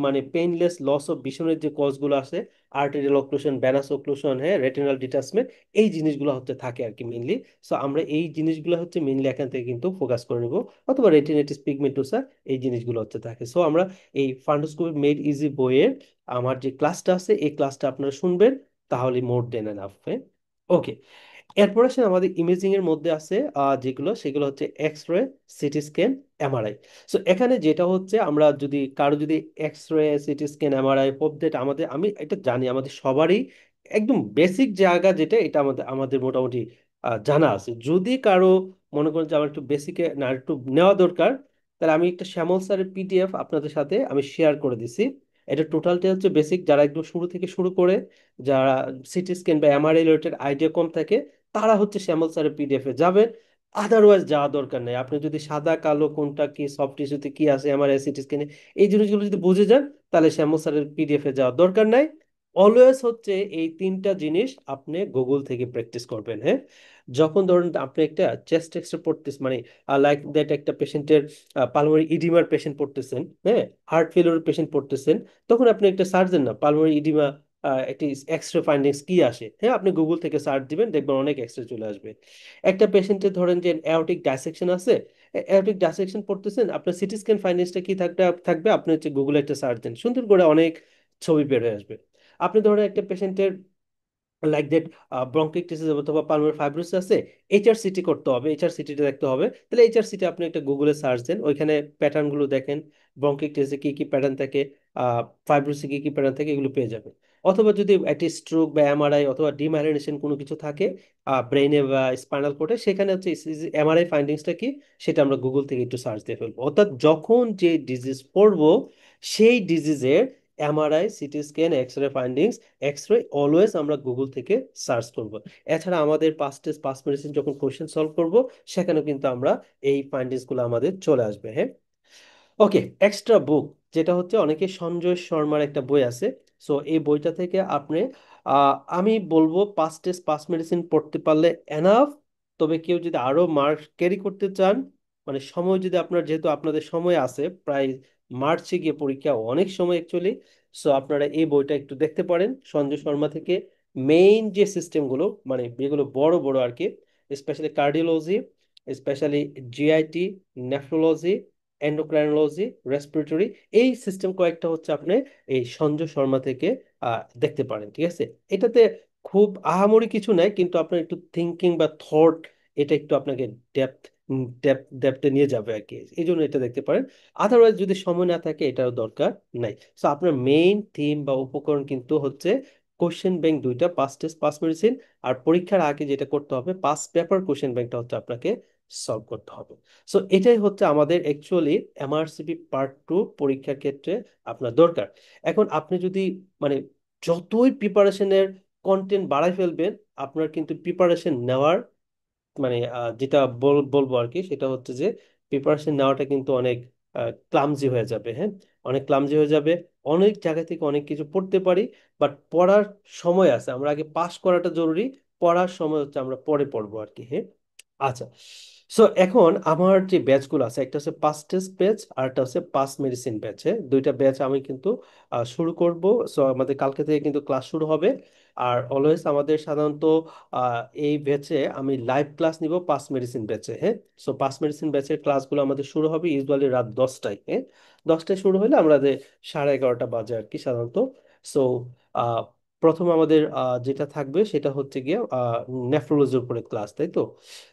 মানে পেইনলেস লস অফ ভিশনের যে কজগুলো আছে, আর্টেরিয়াল অক্লুশন, ভেনাস অক্লুশন, হ্যাঁ, রেটিনাল ডিটাচমেন্ট, এই জিনিসগুলো হচ্ছে থাকে আর কি মেইনলি। সো আমরা এই জিনিসগুলো হচ্ছে মেইনলি এখান থেকে কিন্তু ফোকাস করে নেব, অথবা রেটিনাইটিস পিগমেন্টোসা, এই জিনিসগুলো হচ্ছে থাকে। সো আমরা এই ফান্ডোস্কোপি মেড ইজি বইয়ের আমার যে ক্লাসটা আছে, এই ক্লাসটা আপনারা শুনবেন, তাহলে মোর দেন এনাফ। ওকে। এরপর আসেন আমাদের ইমেজিং এর মধ্যে আছে যেগুলো, সেগুলো হচ্ছে X ray, CT scan, MRI. So এখানে যেটা হচ্ছে, আমরা যদি কারো যদি X ray, CT scan, MRI পদ্ধতি, আমাদের আমি এটা জানি আমাদের সবারই একদম বেসিক জায়গা যেটা, এটা আমাদের আমাদের মোটামুটি জানা আছে। যদি কারো মনে করেন যে আমার একটু বেসিকে না একটু নেওয়া দরকার, তাহলে আমি একটা শ্যামল স্যারের পিডিএফ আপনাদের সাথে আমি শেয়ার করে দিছি। এটা টোটালটা হচ্ছে বেসিক, যারা একদম শুরু থেকে শুরু করে, যারা সিটি স্ক্যান বা এমআরআই রিলেটেড আইডিয়া কম থাকে, তারা হচ্ছে শ্যামল স্যারের পিডিএফ এ যাবেন। আদারওয়াইজ যাওয়া দরকার নেই। আপনি যদি সাদা কালো কোনটা কি, সফট টিস্যুতে কি আছে, আমার সিটি স্ক্যানে, এই জিনিসগুলো যদি বুঝে যান, তাহলে শ্যামল স্যারের পিডিএফ এ যাওয়ার দরকার নাই। অলওয়েজ হচ্ছে এই তিনটা জিনিস আপনি গুগল থেকে প্র্যাকটিস করবেন, হ্যাঁ। যখন ধরুন আপনি একটা চেস্ট এক্সরে পড়তেছেন, মানে লাইক দ্যাট একটা পেশেন্টের পালমোনারি ইডিমার পেশেন্ট পড়তেছেন, হ্যাঁ, হার্ট ফেলিওর পেশেন্ট পড়তেছেন, তখন আপনি একটা সার্জন না, পালমোনারি ইডিমা একটি এক্স রে ফাইন্ডিংস কি আসে। হ্যাঁ, আপনি গুগল থেকে সার্চ দিবেন, দেখবেন অনেক এক্স রে চলে আসবে। একটা পেশেন্টের ধরেন যে অ্যাওর্টিক ডাইসেকশন আছে, অ্যাওর্টিক ডাইসেকশন পড়তেছেন, আপনার সিটি স্ক্যান ফাইন্ডিংসটা কি থাকবে থাকবে আপনি হচ্ছে গুগলে একটা সার্চ দেন, সুন্দর করে অনেক ছবি বের হয়ে আসবে। আপনি ধরেন একটা পেশেন্টের লাইক দ্যাট ব্রঙ্কিটিস অথবা পালমোনারি ফাইব্রোসিস আছে, এইচআরসিটি করতে হবে, এইচআরসিটিটা দেখতে হবে, তাহলে এইচআরসিটি আপনি একটা গুগলে সার্চ দেন, ওইখানে প্যাটার্ন গুলো দেখেন, ব্রঙ্কিটিসে কি কি প্যাটার্ন থাকে, ফাইব্রোসিসে কি কি প্যাটার্ন থাকে, এগুলো পেয়ে যাবেন। অথবা যদি একটি স্ট্রোক বা এমআরআই অথবা ডিমাইলিনেশন কোনো কিছু থাকে ব্রেইনে বা স্পাইনাল কোর্ডে, সেখানে হচ্ছে এমআরআই ফাইন্ডিংসটা কি সেটা আমরা গুগল থেকে একটু সার্চ দিয়ে ফেলবো। অর্থাৎ যখন যে ডিজিজ পড়বো সেই ডিজিজের MRI, CT scan, X ray findings, X ray always আমরা গুগল থেকে সার্চ করব। এছাড়া আমাদের পাস টেস্ট পাস মেডিসিন যখন কোশ্চেন সলভ করব, সেখানেও কিন্তু আমরা এই ফাইন্ডিংস গুলো আমাদের চলে আসবে। হ্যাঁ, ওকে। এক্সট্রা বুক, যেটা হচ্ছে অনেকে সঞ্জয় শর্মার একটা বই আছে, সো এই বইটা থেকে আপনি আমি বলবো পাস টেস্ট পাস মেডিসিন পড়তে পারলে এনাফ। তবে কেউ যদি আরো মার্ক ক্যারি করতে চান, মানে সময় যদি আপনার, যেহেতু আপনাদের সময় আছে প্রায় মার্চে গিয়ে পরীক্ষা, অনেক সময় অ্যাকচুয়ালি, সো আপনারা এই বইটা একটু দেখতে পারেন সঞ্জয় শর্মা থেকে। মেইন যে সিস্টেমগুলো, মানে যেগুলো বড় বড় আর কি, specially cardiology, specially GIT, nephrology, endocrinology, respiratory, এই সিস্টেম কয়েকটা হচ্ছে আপনি এই সঞ্জয় শর্মা থেকে দেখতে পারেন। ঠিক আছে, এটাতে খুব আহামরি কিছু নাই, কিন্তু আপনার একটু থিঙ্কিং বা থট, এটা একটু আপনাকে ডেপথ ডেপথে নিয়ে যাবে আর কি, এই জন্য এটা দেখতে পারেন। আদারওয়াইজ যদি সময় না থাকে এটাও দরকার নাই। সো আপনার মেইন থিম বা উপকরণ কিন্তু হচ্ছে কোশ্চেন ব্যাংক দুইটা, পাস টেস্ট পাস মেডিসিন, আর পরীক্ষার আগে যেটা করতে হবে পাস পেপার কোশ্চেন ব্যাংকটা হচ্ছে আপনাকে সলভ করতে হবে। সো এটাই হচ্ছে আমাদের অ্যাকচুয়ালি এমআরসিপি পার্ট টু পরীক্ষার ক্ষেত্রে আপনার দরকার। এখন আপনি যদি মানে যতই প্রিপারেশনের কন্টেন্ট বাড়াই ফেলবেন, আপনার কিন্তু প্রিপারেশন নেওয়ার মানে যেটা বলবো আর কি, সেটা হচ্ছে যে প্রিপারেশন নেওয়াটা কিন্তু অনেক ক্লামজি হয়ে যাবে। হ্যাঁ, অনেক ক্লামজি হয়ে যাবে। অনেক জায়গা থেকে অনেক কিছু পড়তে পারি, বাট পড়ার সময় আছে, আমরা আগে পাস করাটা জরুরি, পড়ার সময় হচ্ছে আমরা পরে পড়বো আর কি। হ্যাঁ, আচ্ছা। সো এখন আমার যে ব্যাচগুলো আছে, একটা হচ্ছে পাস টেস্ট ব্যাচ আর একটা হচ্ছে পাস মেডিসিন ব্যাচ। হ্যাঁ, দুইটা ব্যাচ আমি কিন্তু শুরু করব। সো আমাদের কালকে থেকে কিন্তু ক্লাস শুরু হবে। আর অলওয়েজ আমাদের সাধারণত এই ব্যাচে আমি লাইভ ক্লাস নিব পাস মেডিসিন ব্যাচে। হ্যাঁ, সো পাস মেডিসিন ব্যাচের ক্লাসগুলো আমাদের শুরু হবে ইউজুয়ালি রাত 10টায়। হ্যাঁ, 10টায় শুরু হলে আমাদের 11:30 বাজে আর কি সাধারণত। সো প্রথম আমাদের যেটা থাকবে সেটা হচ্ছে গিয়ে নেফ্রোলজির উপরে ক্লাস, তাই তো।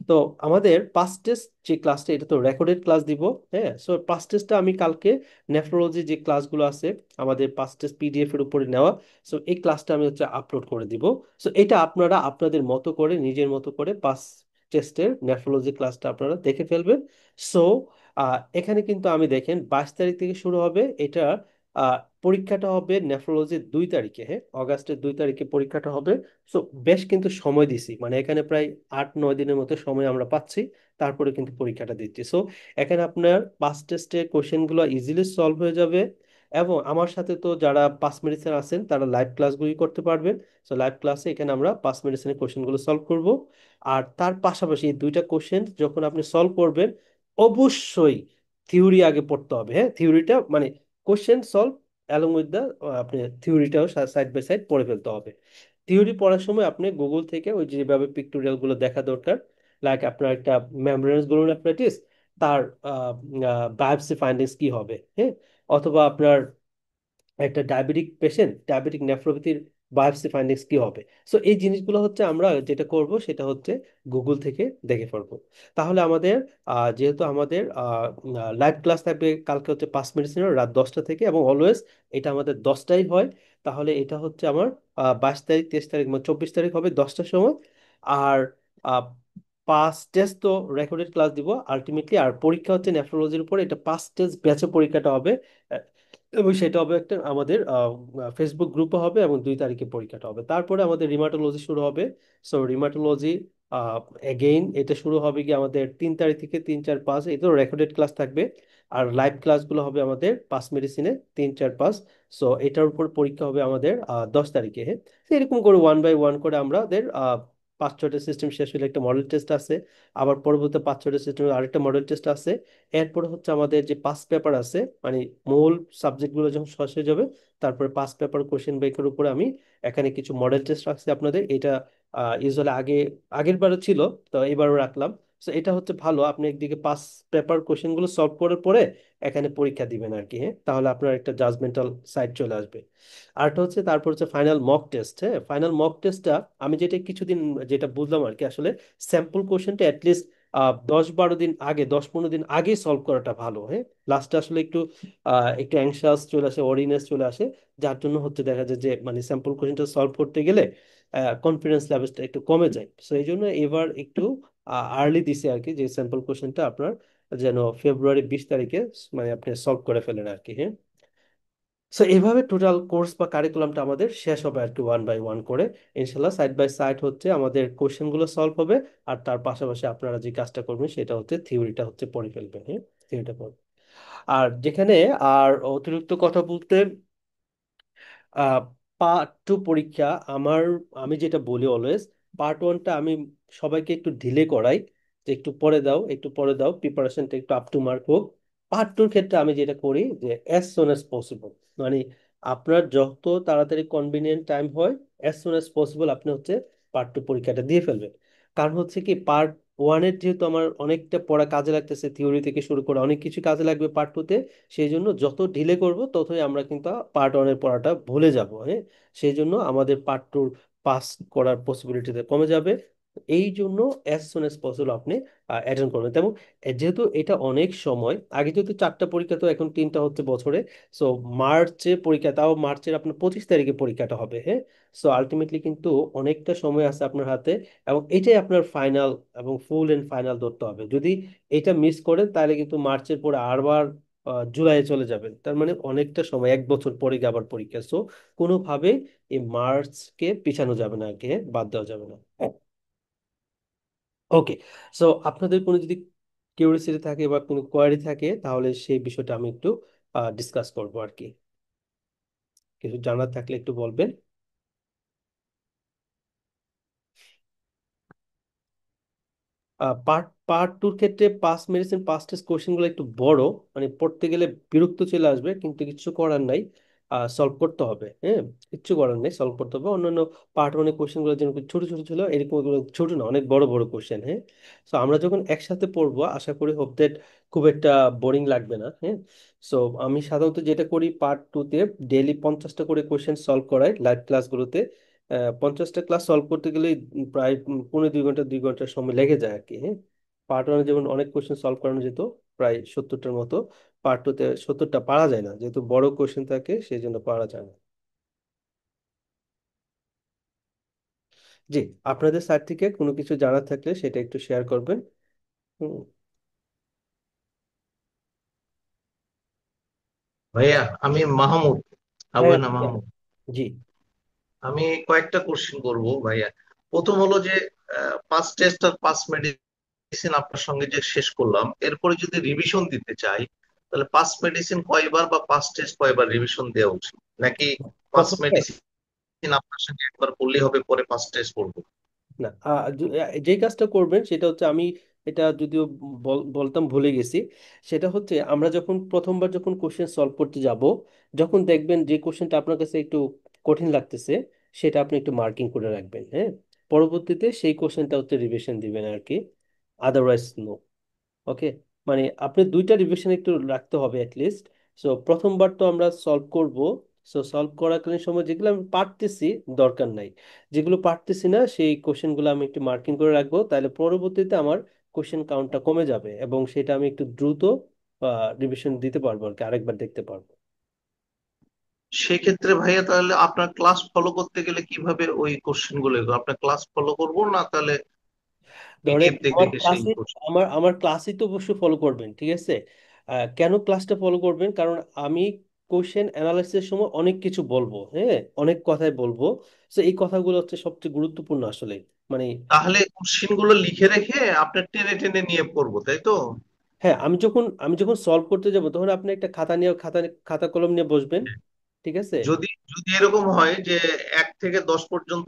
তো আমাদের পাস টেস্ট যে ক্লাসটা, এটা তো রেকর্ডেড ক্লাস দিব। হ্যাঁ, সো পাস টেস্টটা আমি কালকে নেফ্রোলজি যে ক্লাসগুলো আছে আমাদের পাস টেস্ট পিডিএফ এর উপরে নেওয়া, সো এই ক্লাসটা আমি হচ্ছে আপলোড করে দিব। সো এটা আপনারা আপনাদের মতো করে নিজের মতো করে পাস টেস্টের নেফ্রোলজি ক্লাসটা আপনারা দেখে ফেলবেন। সো এখানে কিন্তু আমি দেখেন 22 তারিখ থেকে শুরু হবে এটা। পরীক্ষাটা হবে নেফ্রোলজির 2 তারিখে। হ্যাঁ, অগাস্টের 2 তারিখে পরীক্ষাটা হবে। সো বেশ কিন্তু সময় দিছি, মানে এখানে প্রায় 8-9 দিনের মতো সময় আমরা পাচ্ছি, তারপরে কিন্তু পরীক্ষাটা দিচ্ছি। সো এখানে আপনার পাস টেস্টের কোশ্চেনগুলো ইজিলি সলভ হয়ে যাবে। এবং আমার সাথে তো যারা পাস মেডিসিন আছেন তারা লাইভ ক্লাসগুলি করতে পারবেন। সো লাইভ ক্লাসে এখানে আমরা পাস মেডিসিনের কোশ্চেনগুলো সলভ করব। আর তার পাশাপাশি এই দুইটা কোশ্চেন যখন আপনি সলভ করবেন, অবশ্যই থিওরি আগে পড়তে হবে। হ্যাঁ, থিওরিটা মানে question solve along with the আপনি থিওরিটাও সাইড বাই সাইড পড়ে ফেলতে হবে। থিওরি পড়ার সময় আপনি গুগল থেকে ওই যেভাবে পিক্টোরিয়াল গুলো দেখা দরকার, লাইক আপনার একটা মেমব্রেনাস গ্লোমেরুলার, তার বায়োপসি ফাইন্ডিংস কি হবে। হ্যাঁ, অথবা আপনার একটা ডায়াবেটিক পেশেন্ট, ডায়াবেটিক নেফ্রোপ্যাথির বায়োপসি ফাইন্ডিংস কি হবে। সো এই জিনিসগুলো হচ্ছে আমরা যেটা করব সেটা হচ্ছে গুগল থেকে দেখে পড়বো। তাহলে আমাদের যেহেতু আমাদের লাইভ ক্লাস থাকবে কালকে হচ্ছে পাস মেডিসিনের রাত 10টা থেকে, এবং অলওয়েজ এটা আমাদের 10টাই হয়। তাহলে এটা হচ্ছে আমার 22 তারিখ, 23 তারিখ, মানে 24 তারিখ হবে 10টার সময়। আর পাস টেস্ট তো রেকর্ডেড ক্লাস দিব আলটিমেটলি, আর পরীক্ষা হচ্ছে নেফ্রোলজির উপর, এটা পাস টেস্ট ব্যাচে পরীক্ষাটা হবে। এবং সেটা হবে একটা আমাদের ফেসবুক গ্রুপে হবে, এবং 2 তারিখে পরীক্ষাটা হবে। তারপরে আমাদের রিমাটোলজি শুরু হবে। সো রিমাটোলজি এগেইন এটা শুরু হবে কি আমাদের 3 তারিখ থেকে 3, 4, 5, এটা রেকর্ডেড ক্লাস থাকবে। আর লাইভ ক্লাসগুলো হবে আমাদের পাস মেডিসিনে 3, 4, 5। সো এটার উপর পরীক্ষা হবে আমাদের 10 তারিখে। হ্যাঁ, তো এরকম করে ওয়ান বাই ওয়ান করে আমাদের পাঁচ ছয়টা সিস্টেম শেষ হলে একটা মডেল টেস্ট আছে, আবার পরবর্তী পাঁচ ছয়টা সিস্টেমের আরেকটা মডেল টেস্ট আছে। এরপরে হচ্ছে আমাদের যে পাস পেপার আছে, মানে মূল সাবজেক্টগুলো যখন শেষ হয়ে যাবে, তারপরে পাস পেপার কোশ্চেন ব্যাংকের উপরে আমি এখানে কিছু মডেল টেস্ট রাখছি আপনাদের। এটা ইউজুয়ালি আগের বারও ছিল, তো এবারও রাখলাম। তো এটা হচ্ছে ভালো, আপনি একদিকে পাস পেপার কোশ্চেনগুলো সলভ করার পরে এখানে পরীক্ষা দিবেন আর কি। হ্যাঁ, তাহলে আপনার একটা জাজমেন্টাল সাইড চলে আসবে। আরটা হচ্ছে তারপর হচ্ছে ফাইনাল মক টেস্ট। হ্যাঁ, ফাইনাল মক টেস্টটা আমি যেটা কিছুদিন যেটা বুঝলাম আর কি, আসলে স্যাম্পল কোশ্চেনটা অ্যাটলিস্ট 10-12 দিন আগে, 10-15 দিন আগে সলভ করাটা ভালো। হ্যাঁ, লাস্টে আসলে একটু অ্যাংশাস চলে আসে, অরিনেস চলে আসে, যার জন্য হচ্ছে দেখা যায় যে মানে স্যাম্পল কোশ্চেনটা সলভ করতে গেলে কনফিডেন্স লেভেলটা একটু কমে যায়। সো এই জন্য এবার একটু আর্লি দিছে আর কি, যে স্যাম্পল কোশ্চেনটা আপনার যেন ফেব্রুয়ারি 20 তারিখে মানে আপনি সলভ করে ফেলেন আর কি। হ্যাঁ, সো এইভাবে টোটাল কোর্স বা কারিকুলামটা আমাদের শেষ হবে আর কি, ওয়ান বাই ওয়ান করে। ইনশাল্লাহ সাইড বাই সাইড হচ্ছে আমাদের কোশ্চেনগুলো সলভ হবে, আর তার পাশাপাশি আপনারা যে কাজটা করবেন সেটা হচ্ছে থিওরিটা হচ্ছে পড়ে ফেলবেন। হ্যাঁ, থিওরিটা পড়বেন। আর যেখানে আর অতিরিক্ত কথা বলতে, পার্ট টু পরীক্ষা আমার, আমি যেটা বলি অলওয়েজ, পার্ট ওয়ানটা আমি সবাইকে একটু ঢিলে করাই, যে একটু পরে দাও, একটু পরে দাও, প্রিপারেশনটা একটু আপ টু মার্ক হোক। পার্ট টুর ক্ষেত্রে আমি যেটা করি যে অ্যাজ সুন অ্যাজ পসিবল, মানে আপনার যত তাড়াতাড়ি কনভিনিয়েন্ট টাইম হয়, অ্যাজ সুন অ্যাজ পসিবল আপনি হচ্ছে পার্ট টু পরীক্ষাটা দিয়ে ফেলবেন। কারণ হচ্ছে কি, পার্ট ওয়ানের যেহেতু আমার অনেকটা পড়া কাজে লাগতেছে, থিওরি থেকে শুরু করে অনেক কিছু কাজে লাগবে পার্ট টুতে, সেই জন্য যত ডিলে করব ততই আমরা কিন্তু পার্ট ওয়ানের পড়াটা ভুলে যাব। হ্যাঁ, সেই জন্য আমাদের পার্ট টুর পাস করার পসিবিলিটিতে কমে যাবে। এই জন্য অ্যাজ সুন অ্যাজ পসিবল আপনি অ্যাটেন্ড করবেন। তেমন যেহেতু এটা অনেক সময় আগে, যেহেতু চারটা পরীক্ষা তো এখন তিনটা হচ্ছে বছরে, সো মার্চে পরীক্ষা, তাও মার্চের আপনার 25 তারিখে পরীক্ষাটা হবে। হ্যাঁ, সো আলটিমেটলি কিন্তু অনেকটা সময় আছে আপনার হাতে, এবং এটাই আপনার ফাইনাল এবং ফুল এন্ড ফাইনাল ধরতে হবে। যদি এটা মিস করেন তাহলে কিন্তু মার্চের পরে আবার জুলাইয়ে চলে যাবেন, তার মানে অনেকটা সময়, 1 বছর পরে গিয়ে আবার পরীক্ষা। সো কোনোভাবে এই মার্চকে পিছানো যাবে না আর কি, হ্যাঁ, বাদ দেওয়া যাবে না। ওকে, সো আপনাদের কোনো যদি কিউরিওসিটি থাকে বা কোনো কোয়ারি থাকে, তাহলে সেই বিষয়টা আমি একটু ডিসকাস করবো আর কি। কিছু জানার থাকলে একটু বলবেন। পার্ট পার্ট টুর ক্ষেত্রে pass medicine pass test question গুলো একটু বড়, মানে পড়তে গেলে বিরক্ত চলে আসবে, কিন্তু কিছু করার নাই, সলভ করতে হবে। হ্যাঁ, কিচ্ছু করার নেই, সলভ করতে হবে। অন্যান্য পার্ট ওয়ানের কোশ্চেন গুলো যেরকম ছোট ছোট ছিল, এরকম ওগুলো ছোট না, অনেক বড় বড় কোশ্চেন। হ্যাঁ, সো আমরা যখন একসাথে পড়বো আশা করি হোপ দ্যাট খুব একটা বোরিং লাগবে না। হ্যাঁ, সো আমি সাধারণত যেটা করি পার্ট টুতে, ডেইলি 50টা করে কোশ্চেন সলভ করাই লাইভ ক্লাসগুলোতে। 50টা ক্লাস সলভ করতে গেলে প্রায় 1.5-2 ঘন্টা, 2 ঘন্টার সময় লেগে যায় আর কি। হ্যাঁ, পার্ট ওয়ানে যেমন অনেক কোশ্চেন সলভ করানো যেত, প্রায় 70টার মতো, পার্ট টুতে 70টা পারা যায় না, যেহেতু বড় কোশ্চেন থাকে সেই জন্য পারা যায় না। জি, আপনাদের সাইড থেকে কোনো কিছু জানার থাকলে সেটা একটু শেয়ার করবেন। হুম। ভাইয়া, আমি মাহমুদ, আবু হ্যাঁ, না হ্যাঁ, মাহমুদ। জি। আমি কয়েকটা কোশ্চেন করব ভাইয়া। প্রথম হলো যে পাস টেস্ট আর পাস মেডিসিন আপনার সঙ্গে যে শেষ করলাম, এরপরে যদি রিভিশন দিতে চাই, তাহলে পাস মেডিসিন কয়বার বা পাস টেস্ট কয়বার রিভিশন দেওয়া উচিত, নাকি পাস প্রথমে মেডিসিন আপনার সঙ্গে একবার করলেই হবে, পরে পাস টেস্ট করবো? না, যে কাজটা করবেন সেটা হচ্ছে, আমি এটা যদিও বলতাম ভুলে গেছি, সেটা হচ্ছে আমরা যখন প্রথমবার যখন কোশ্চেন সলভ করতে যাব, যখন দেখবেন যে কোশ্চেনটা আপনার কাছে একটু কঠিন লাগতেছে, সেটা আপনি একটু মার্কিং করে রাখবেন। হ্যাঁ, পরবর্তীতে সেই কোশ্চেনটা হচ্ছে রিভিশন দিবেন আর কি, আদারওয়াইজ নো। ওকে, মানে আপনি দুইটা রিভিশন একটু রাখতে হবে অ্যাটলিস্ট। সো প্রথমবার তো আমরা সলভ করব, সো সলভ করাকালীন সময় যেগুলো আমি পারতেছি দরকার নাই, যেগুলো পারতেছি না সেই কোশ্চেনগুলো আমি একটু মার্কিং করে রাখবো, তাহলে পরবর্তীতে আমার কোশ্চেন কাউন্টটা কমে যাবে, এবং সেটা আমি একটু দ্রুত রিভিশন দিতে পারবো আর কি, আরেকবার দেখতে পারবো। সেক্ষেত্রে ভাইয়া তাহলে আপনার ক্লাস ফলো করতে গেলে কিভাবে ওই কোশ্চেন গুলো এগোবে? আপনার ক্লাস ফলো করবো না তাহলে ধরেন পিডিএফ দেখে আমার দেখে সেই ক্লাসে, কোশ্চেন? আমার ক্লাসই তো অবশ্যই ফলো করবেন, ঠিক আছে। কেন ক্লাসটা ফলো করবেন, কারণ আমি কোশ্চেন অ্যানালাইসিসের সময় অনেক কিছু বলবো, হ্যাঁ, অনেক কথাই বলবো। তো এই কথাগুলো হচ্ছে সবচেয়ে গুরুত্বপূর্ণ আসলে, মানে। তাহলে কোশ্চেন গুলো লিখে রেখে আপনার টেনে টেনে নিয়ে পড়বো, তাই তো? হ্যাঁ, আমি যখন সলভ করতে যাব তখন আপনি একটা খাতা নিয়ে, খাতা কলম নিয়ে বসবেন, ঠিক আছে। যদি যদি এরকম হয় যে 1 থেকে 10 পর্যন্ত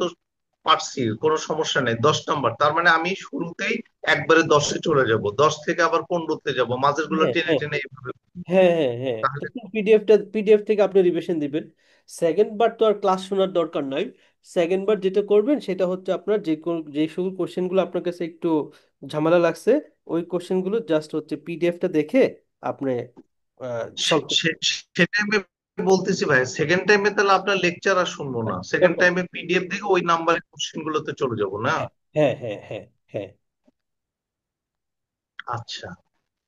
পারছি, কোনো সমস্যা নেই, 10 নাম্বার, তার মানে আমি শুরুতেই একবারে 10-এ চলে যাব, 10 থেকে আবার 15-তে যাব, মাঝের গুলো হ্যাঁ টেনে হ্যাঁ টেনে এইভাবে। হ্যাঁ হ্যাঁ হ্যাঁ, তাহলে তো পিডিএফ থেকে আপনি রিভিশন দিবেন। সেকেন্ড বার তো আর ক্লাস শোনার দরকার নাই। সেকেন্ড বার যেটা করবেন সেটা হচ্ছে আপনার যে সকল কোশ্চেনগুলো আপনার কাছে একটু ঝামেলা লাগছে, ওই কোশ্চেনগুলো জাস্ট হচ্ছে পিডিএফটা দেখে আপনি সলভ করতে সেটা আমি বলতেছি ভাই, সেকেন্ড টাইমে তাহলে আপনার লেকচার আর শুনবো না, সেকেন্ড পারবেন। টাইমে পিডিএফ দেখে ওই নাম্বারের কোশ্চেন গুলোতে চলে যাব না? হ্যাঁ হ্যাঁ হ্যাঁ হ্যাঁ হ্যাঁ। আচ্ছা।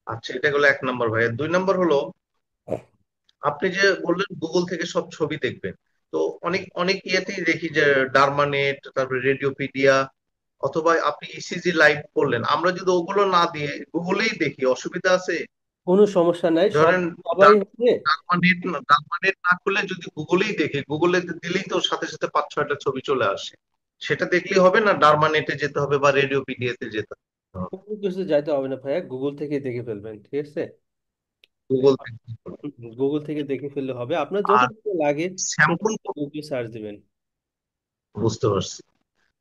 আচ্ছা, এটা হলো 1 নাম্বার ভাই। 2 নাম্বার হলো, আপনি যে বললেন গুগল থেকে সব ছবি দেখবেন, তো অনেক অনেক ইয়েতেই দেখি যে ডার্মানেট, তারপরে রেডিওপিডিয়া, অথবা আপনি ইসিজি লাইভ করলেন, আমরা যদি ওগুলো না দিয়ে গুগলেই দেখি, অসুবিধা আছে? কোনো সমস্যা নাই, ধরেন সবাই হচ্ছে। ডার্মানেট না করলে যদি গুগলেই দেখি, গুগলে দিলেই তো সাথে সাথে 5-6টা ছবি চলে আসে, সেটা দেখলেই হবে না ডার্মানেটে যেতে হবে বা রেডিওপিডিয়াতে যেতে হবে? কোনো কিছু যাইতে হবে না ভাইয়া, গুগল থেকে দেখে ফেলবেন, ঠিক আছে। গুগল থেকে। গুগল থেকে দেখে ফেললে হবে, আপনার আর যখন লাগে স্যাম্পল, গুগলে সার্চ দিবেন। বুঝতে পারছি।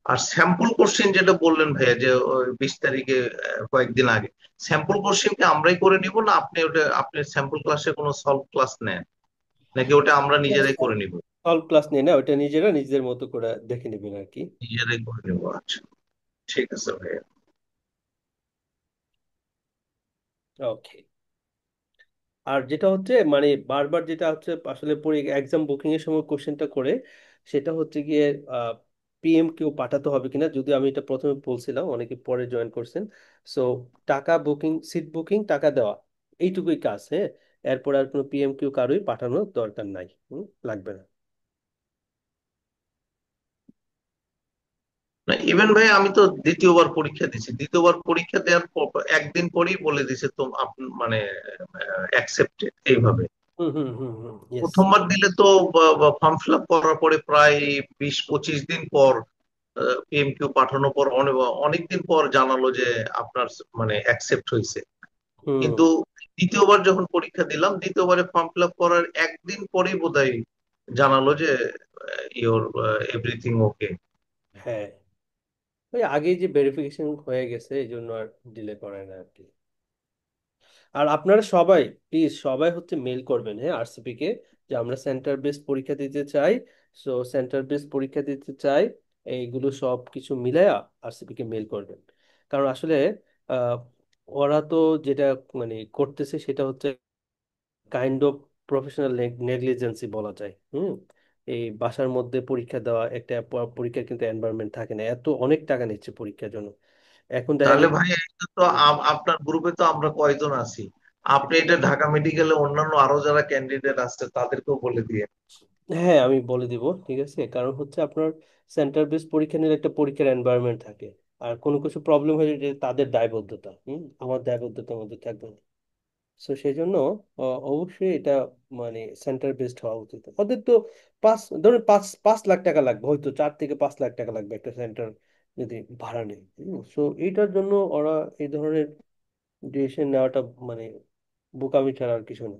আর স্যাম্পল কোশ্চেন যেটা বললেন ভাইয়া, যে ওই 20 তারিখে, কয়েকদিন আগে, স্যাম্পল কোশ্চেন কি আমরাই করে নিব, না আপনি ওটা আপনি স্যাম্পল ক্লাসে কোনো সলভ ক্লাস নেন, নাকি ওটা আমরা নিজেরাই করে নিব? সলভ ক্লাস নিয়ে না, ওটা নিজেরা নিজেদের মতো করে দেখে নেবেন আর কি। নিজেরাই করে নিব, আচ্ছা। ঠিক আছে ভাইয়া। ওকে। আর যেটা হচ্ছে মানে বারবার যেটা হচ্ছে আসলে এক্সাম বুকিং এর সময় কোশ্চেনটা করে, সেটা হচ্ছে গিয়ে পিএম কেউ পাঠাতে হবে কিনা, যদি আমি এটা প্রথমে বলছিলাম, অনেকে পরে জয়েন করছেন। সো টাকা বুকিং, সিট বুকিং, টাকা দেওয়া, এইটুকুই কাজ। হ্যাঁ, এরপর আর কোনো পিএম কেউ কারোই পাঠানোর দরকার নাই, লাগবে না। না ইভেন ভাই, আমি তো দ্বিতীয়বার পরীক্ষা দিছি, দ্বিতীয়বার পরীক্ষা দেওয়ার একদিন পরেই বলে দিছে তো মানে অ্যাকসেপ্টেড এইভাবে। হুম হুম হুম হুম, ইয়েস। প্রথমবার দিলে তো ফর্ম ফিল আপ করার পরে প্রায় 20-25 দিন পর, পিএমকিউ পাঠানোর পর অনেক অনেক দিন পর জানালো যে আপনার মানে অ্যাকসেপ্ট হয়েছে। হুম। কিন্তু দ্বিতীয়বার যখন পরীক্ষা দিলাম, দ্বিতীয়বারে ফর্ম ফিল আপ করার একদিন পরেই বোধহয় জানালো যে ইওর এভরিথিং ওকে। হ্যাঁ, ওই আগেই যে ভেরিফিকেশন হয়ে গেছে এই জন্য আর ডিলে করে না আর কি। আর আপনারা সবাই প্লিজ সবাই হচ্ছে মেল করবেন, হ্যাঁ, আরসিপি কে, যে আমরা সেন্টার বেসড পরীক্ষা দিতে চাই। সো সেন্টার বেসড পরীক্ষা দিতে চাই, এইগুলো সব কিছু মিলায়া আরসিপি কে মেল করবেন। কারণ আসলে আহ, ওরা তো যেটা মানে করতেছে সেটা হচ্ছে কাইন্ড অফ প্রফেশনাল নেগলিজেন্সি বলা যায়। এই বাসার মধ্যে পরীক্ষা দেওয়া একটা পরীক্ষার কিন্তু এনভায়রনমেন্ট থাকে না, এত অনেক টাকা নিচ্ছে পরীক্ষার জন্য। এখন দেখা তাহলে গেছে। ভাই, এটা তো আপনার গ্রুপে তো আমরা কয়জন আছি, আপনি এটা ঢাকা মেডিকেলে অন্যান্য আরো যারা ক্যান্ডিডেট আছে তাদেরকেও বলে দিয়ে। হ্যাঁ, আমি বলে দিব, ঠিক আছে। কারণ হচ্ছে আপনার সেন্টার বেস পরীক্ষা নিলে একটা পরীক্ষার এনভায়রনমেন্ট থাকে, আর কোনো কিছু প্রবলেম হয়ে যে তাদের দায়বদ্ধতা, আমার দায়বদ্ধতার মধ্যে থাকবে না। সো সেই জন্য অবশ্যই এটা মানে সেন্টার বেসড হওয়া উচিত। ওদের তো ধরুন 5 5 লাখ টাকা লাগবে, হয়তো 4 থেকে 5 লাখ টাকা লাগবে একটা সেন্টার যদি ভাড়া নেয়। সো এইটার জন্য ওরা এই ধরনের ডিসিশন নেওয়াটা মানে বোকামি ছাড়া আর কিছু না।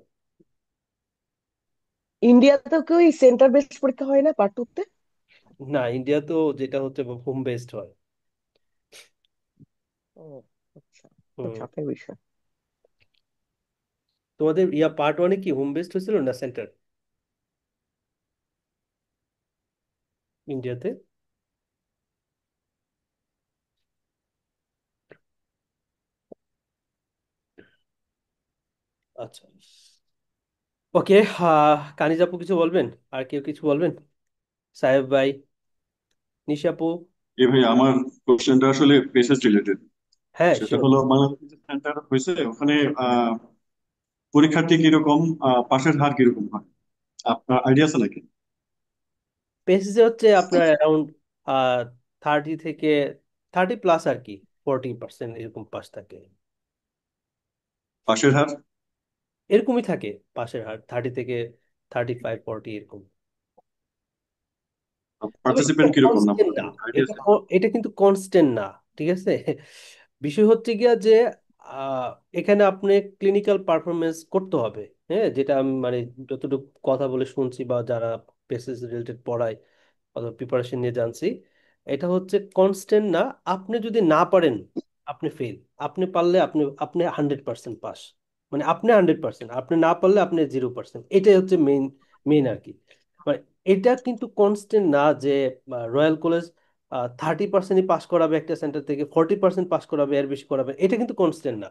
ইন্ডিয়াতে কি ওই সেন্টার বেসড পরীক্ষা হয় না পার্ট 2 তে? না, ইন্ডিয়া তো যেটা হচ্ছে হোম বেসড হয়। ও আচ্ছা, তো হুম। চাপের বিষয়। তোমাদের পার্ট 1 কি হোম বেসড হয়েছিল না সেন্টার ইন্ডিয়াতে? আচ্ছা। ওকে। কানিজ আপু কিছু বলবেন? আর কেউ কিছু বলবেন? সাহেব ভাই, নিশাপু? এ ভাই, আমার কোশ্চেনটা আসলে পেসেস রিলেটেড। হ্যাঁ, সেটা শিওর। হলো, বাংলাদেশে যে সেন্টার হয়েছে ওখানে পরীক্ষার্থী কিরকম, পাশের হার কিরকম হয়, আপনার আইডিয়া আছে নাকি? পেসিসে হচ্ছে আপনার অ্যারাউন্ড 30 থেকে 30+ আর কি, 40% এরকম পাস থাকে। পাশের হার? এরকমই থাকে পাশের হার, 30 থেকে 35 40 এরকম। তবে এটা পার্টিসিপেন্ট কিরকম কনস্ট্যান্ট নাম্বার, না, আইডিয়া এটা আছে? এটা কিন্তু কনস্ট্যান্ট না, ঠিক আছে। বিষয় হচ্ছে গিয়া যে আহ, এখানে আপনি ক্লিনিক্যাল পারফরমেন্স করতে হবে। হ্যাঁ, যেটা আমি মানে যতটুকু কথা বলে শুনছি বা যারা পেসিস রিলেটেড পড়ায় অথবা প্রিপারেশন নিয়ে জানছি, এটা হচ্ছে কনস্ট্যান্ট না। আপনি যদি না পারেন আপনি ফেল, আপনি পারলে আপনি আপনি 100% পাস। মানে আপনি 100%, আপনি না পারলে আপনি 0%। এটাই হচ্ছে মেইন মেইন আর কি। মানে এটা কিন্তু কনস্ট্যান্ট না যে রয়্যাল কলেজ 30%ই পাস করাবে একটা সেন্টার থেকে, 40% পাস করাবে, এর বেশি করাবে, এটা কিন্তু কনস্ট্যান্ট না।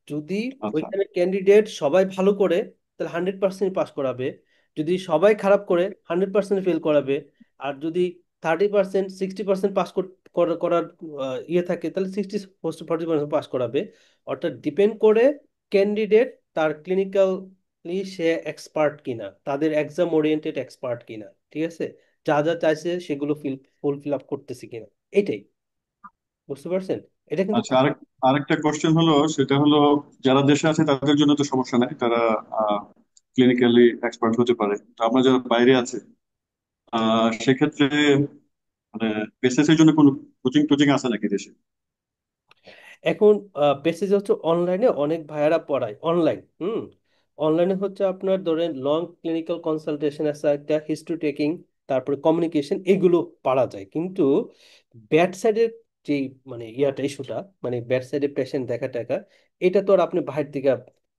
যদি আচ্ছা। ওইখানে ক্যান্ডিডেট সবাই ভালো করে তাহলে 100% পাস করাবে, যদি সবাই খারাপ করে 100% ফেল করাবে। আর যদি 30%, 60% পাস করার ইয়ে থাকে তাহলে 40% পাস করাবে। অর্থাৎ ডিপেন্ড করে ক্যান্ডিডেট তার ক্লিনিক্যালি সে এক্সপার্ট কিনা, তাদের এক্সাম ওরিয়েন্টেড এক্সপার্ট কিনা, ঠিক আছে, যা যা চাইছে সেগুলো ফুলফিল আপ করতেছে কিনা, এটাই। বুঝতে পারছেন? এটা কিন্তু আচ্ছা, আরেকটা কোশ্চেন হলো, সেটা হলো যারা দেশে আছে তাদের জন্য তো সমস্যা নাই, তারা ক্লিনিক্যালি এক্সপার্ট হতে পারে। তো আমরা যারা বাইরে আছে সেক্ষেত্রে মানে বিসিএস এর জন্য কোনো কোচিং টোচিং আছে নাকি দেশে? এখন বেসিস হচ্ছে অনলাইনে অনেক ভাইয়ারা পড়ায় অনলাইন। অনলাইনে হচ্ছে আপনার ধরেন লং ক্লিনিক্যাল কনসালটেশন আছে একটা, হিস্ট্রি টেকিং, তারপরে কমিউনিকেশন, এগুলো পারা যায়। কিন্তু ব্যাড সাইডের যে মানে ইয়াটা ইস্যুটা, মানে ব্যাড সাইডে পেশেন্ট দেখা টাকা, এটা তো আর আপনি বাইরে থেকে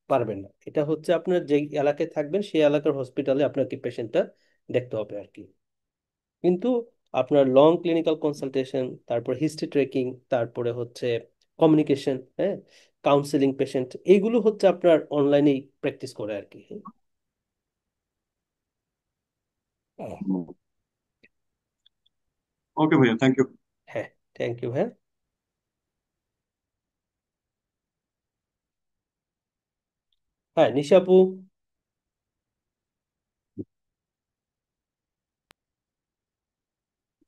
পারবেন না। এটা হচ্ছে আপনার যে এলাকায় থাকবেন সেই এলাকার হসপিটালে আপনাকে পেশেন্টটা দেখতে হবে আর কি। কিন্তু আপনার লং ক্লিনিক্যাল কনসালটেশন, তারপর হিস্ট্রি ট্রেকিং, তারপরে হচ্ছে কমিউনিকেশন, হ্যাঁ, কাউন্সেলিং পেশেন্ট, এইগুলো হচ্ছে আপনার অনলাইনেই প্র্যাকটিস করে আর কি। হ্যাঁ। ওকে ভাইয়া, থ্যাংক ইউ। হ্যাঁ, থ্যাংক ইউ। হ্যাঁ, হ্যাঁ, নিশাপু।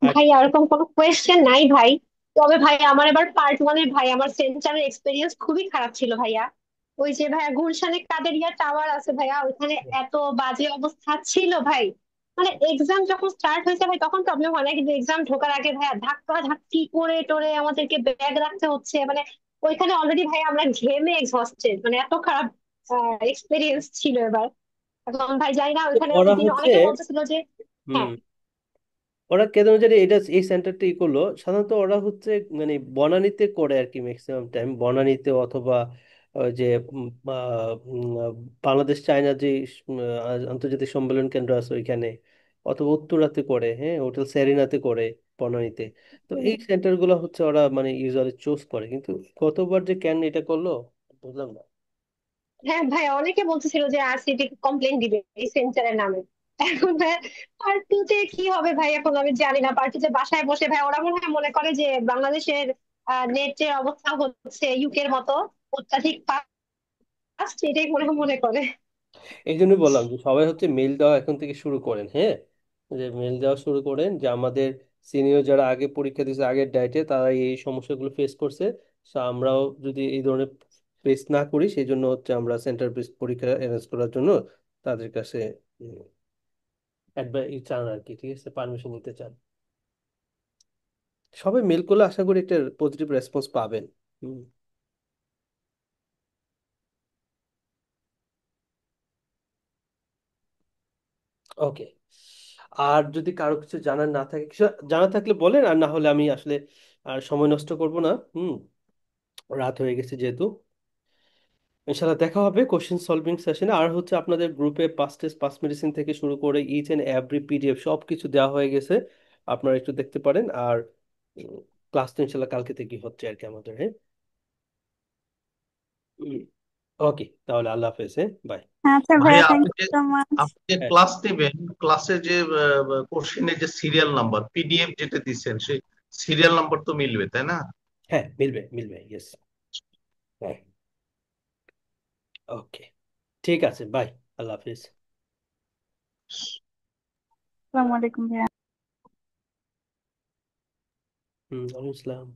ভাই এরকম কোনো কোয়েশ্চেন নাই ভাই। তবে ভাই আমার এবার পার্ট 1 ভাই আমার সেন্টারের এক্সপিরিয়েন্স খুবই খারাপ ছিল ভাইয়া। ওই যে ভাইয়া গুলশানে কাদেরিয়া টাওয়ার আছে ভাইয়া, ওখানে এত বাজে অবস্থা ছিল ভাই। মানে এক্সাম যখন স্টার্ট হয়েছে ভাই তখন প্রবলেম হয় না, কিন্তু এক্সাম ঢোকার আগে ভাইয়া ধাক্কা ধাক্কি করে টোরে আমাদেরকে ব্যাগ রাখতে হচ্ছে। মানে ওইখানে অলরেডি ভাই আমরা ঘেমে এক্সহস্টেড, মানে এত খারাপ এক্সপিরিয়েন্স ছিল এবার। এখন ভাই যাই না, ওইখানে ওই ওরা দিন হচ্ছে অনেকে বলতেছিল যে হুম হ্যাঁ। ওরা কেন জানি এটা এই সেন্টারটা ই করলো, সাধারণত ওরা হচ্ছে মানে বনানীতে করে আর কি, ম্যাক্সিমাম টাইম বনানীতে, অথবা ওই যে বাংলাদেশ চায়না যে আন্তর্জাতিক সম্মেলন কেন্দ্র আছে ওইখানে, অথবা উত্তরাতে করে, হ্যাঁ, হোটেল সেরিনাতে করে, বনানীতে। তো এই সেন্টারগুলো হচ্ছে ওরা মানে ইউজুয়ালি চুজ করে। কিন্তু গতবার যে কেন এটা করলো বুঝলাম না। হ্যাঁ ভাই অনেকে বলতেছিল যে আরসিটি কমপ্লেন দিবে এই সেন্টারের নামে। এখন ভাই পার্ট 2 তে কি হবে ভাই এখন আমি জানি না। পার্ট 2 তে বাসায় বসে ভাই ওরা মনে হয় মনে করে যে বাংলাদেশের নেটের অবস্থা হচ্ছে ইউকের মতো অত্যাধিক ফাস্ট, এটাই মনে হয় মনে করে। এই জন্য বললাম যে সবাই হচ্ছে মেল দেওয়া এখন থেকে শুরু করেন, হ্যাঁ, যে মেল দেওয়া শুরু করেন যে আমাদের সিনিয়র যারা আগে পরীক্ষা দিয়েছে আগের ডাইটে, তারা এই সমস্যাগুলো ফেস করছে। So আমরাও যদি এই ধরনের ফেস না করি সেই জন্য হচ্ছে আমরা সেন্টার বেস পরীক্ষা অ্যারেঞ্জ করার জন্য তাদের কাছে অ্যাডভাইস চান আর কি, ঠিক আছে, পারমিশন নিতে চান। সবাই মেল করলে আশা করি একটা পজিটিভ রেসপন্স পাবেন। হুম। ওকে। আর যদি কারো কিছু জানার না থাকে, কিছু জানা থাকলে বলেন, আর না হলে আমি আসলে আর সময় নষ্ট করব না। রাত হয়ে গেছে যেহেতু। ইনশাল্লাহ দেখা হবে কোশ্চেন সলভিং সেশনে। আর হচ্ছে আপনাদের গ্রুপে পাস টেস্ট, পাস মেডিসিন থেকে শুরু করে ইচ এন্ড এভরি পিডিএফ সব কিছু দেওয়া হয়ে গেছে, আপনারা একটু দেখতে পারেন। আর ক্লাস তো ইনশাল্লাহ কালকে থেকে হচ্ছে আর কি আমাদের। হ্যাঁ। ওকে, তাহলে আল্লাহ হাফেজ। হ্যাঁ, বাই। আচ্ছা ভাইয়া, ভাইয়া থ্যাংক আপনি ইউ যে সো মাচ। আপনি যে হ্যাঁ, ক্লাস নেবেন, ক্লাসে যে কোশ্চেনের যে সিরিয়াল নাম্বার পিডিএফ যেটা দিচ্ছেন সেই সিরিয়াল নাম্বার তো মিলবে তাই না? হ্যাঁ, মিলবে মিলবে, ইয়েস। হ্যাঁ। ওকে, ঠিক আছে, বাই। আল্লাহ হাফেজ। আসসালামু আলাইকুম ভাইয়া। ওয়ালাইকুম আসসালাম।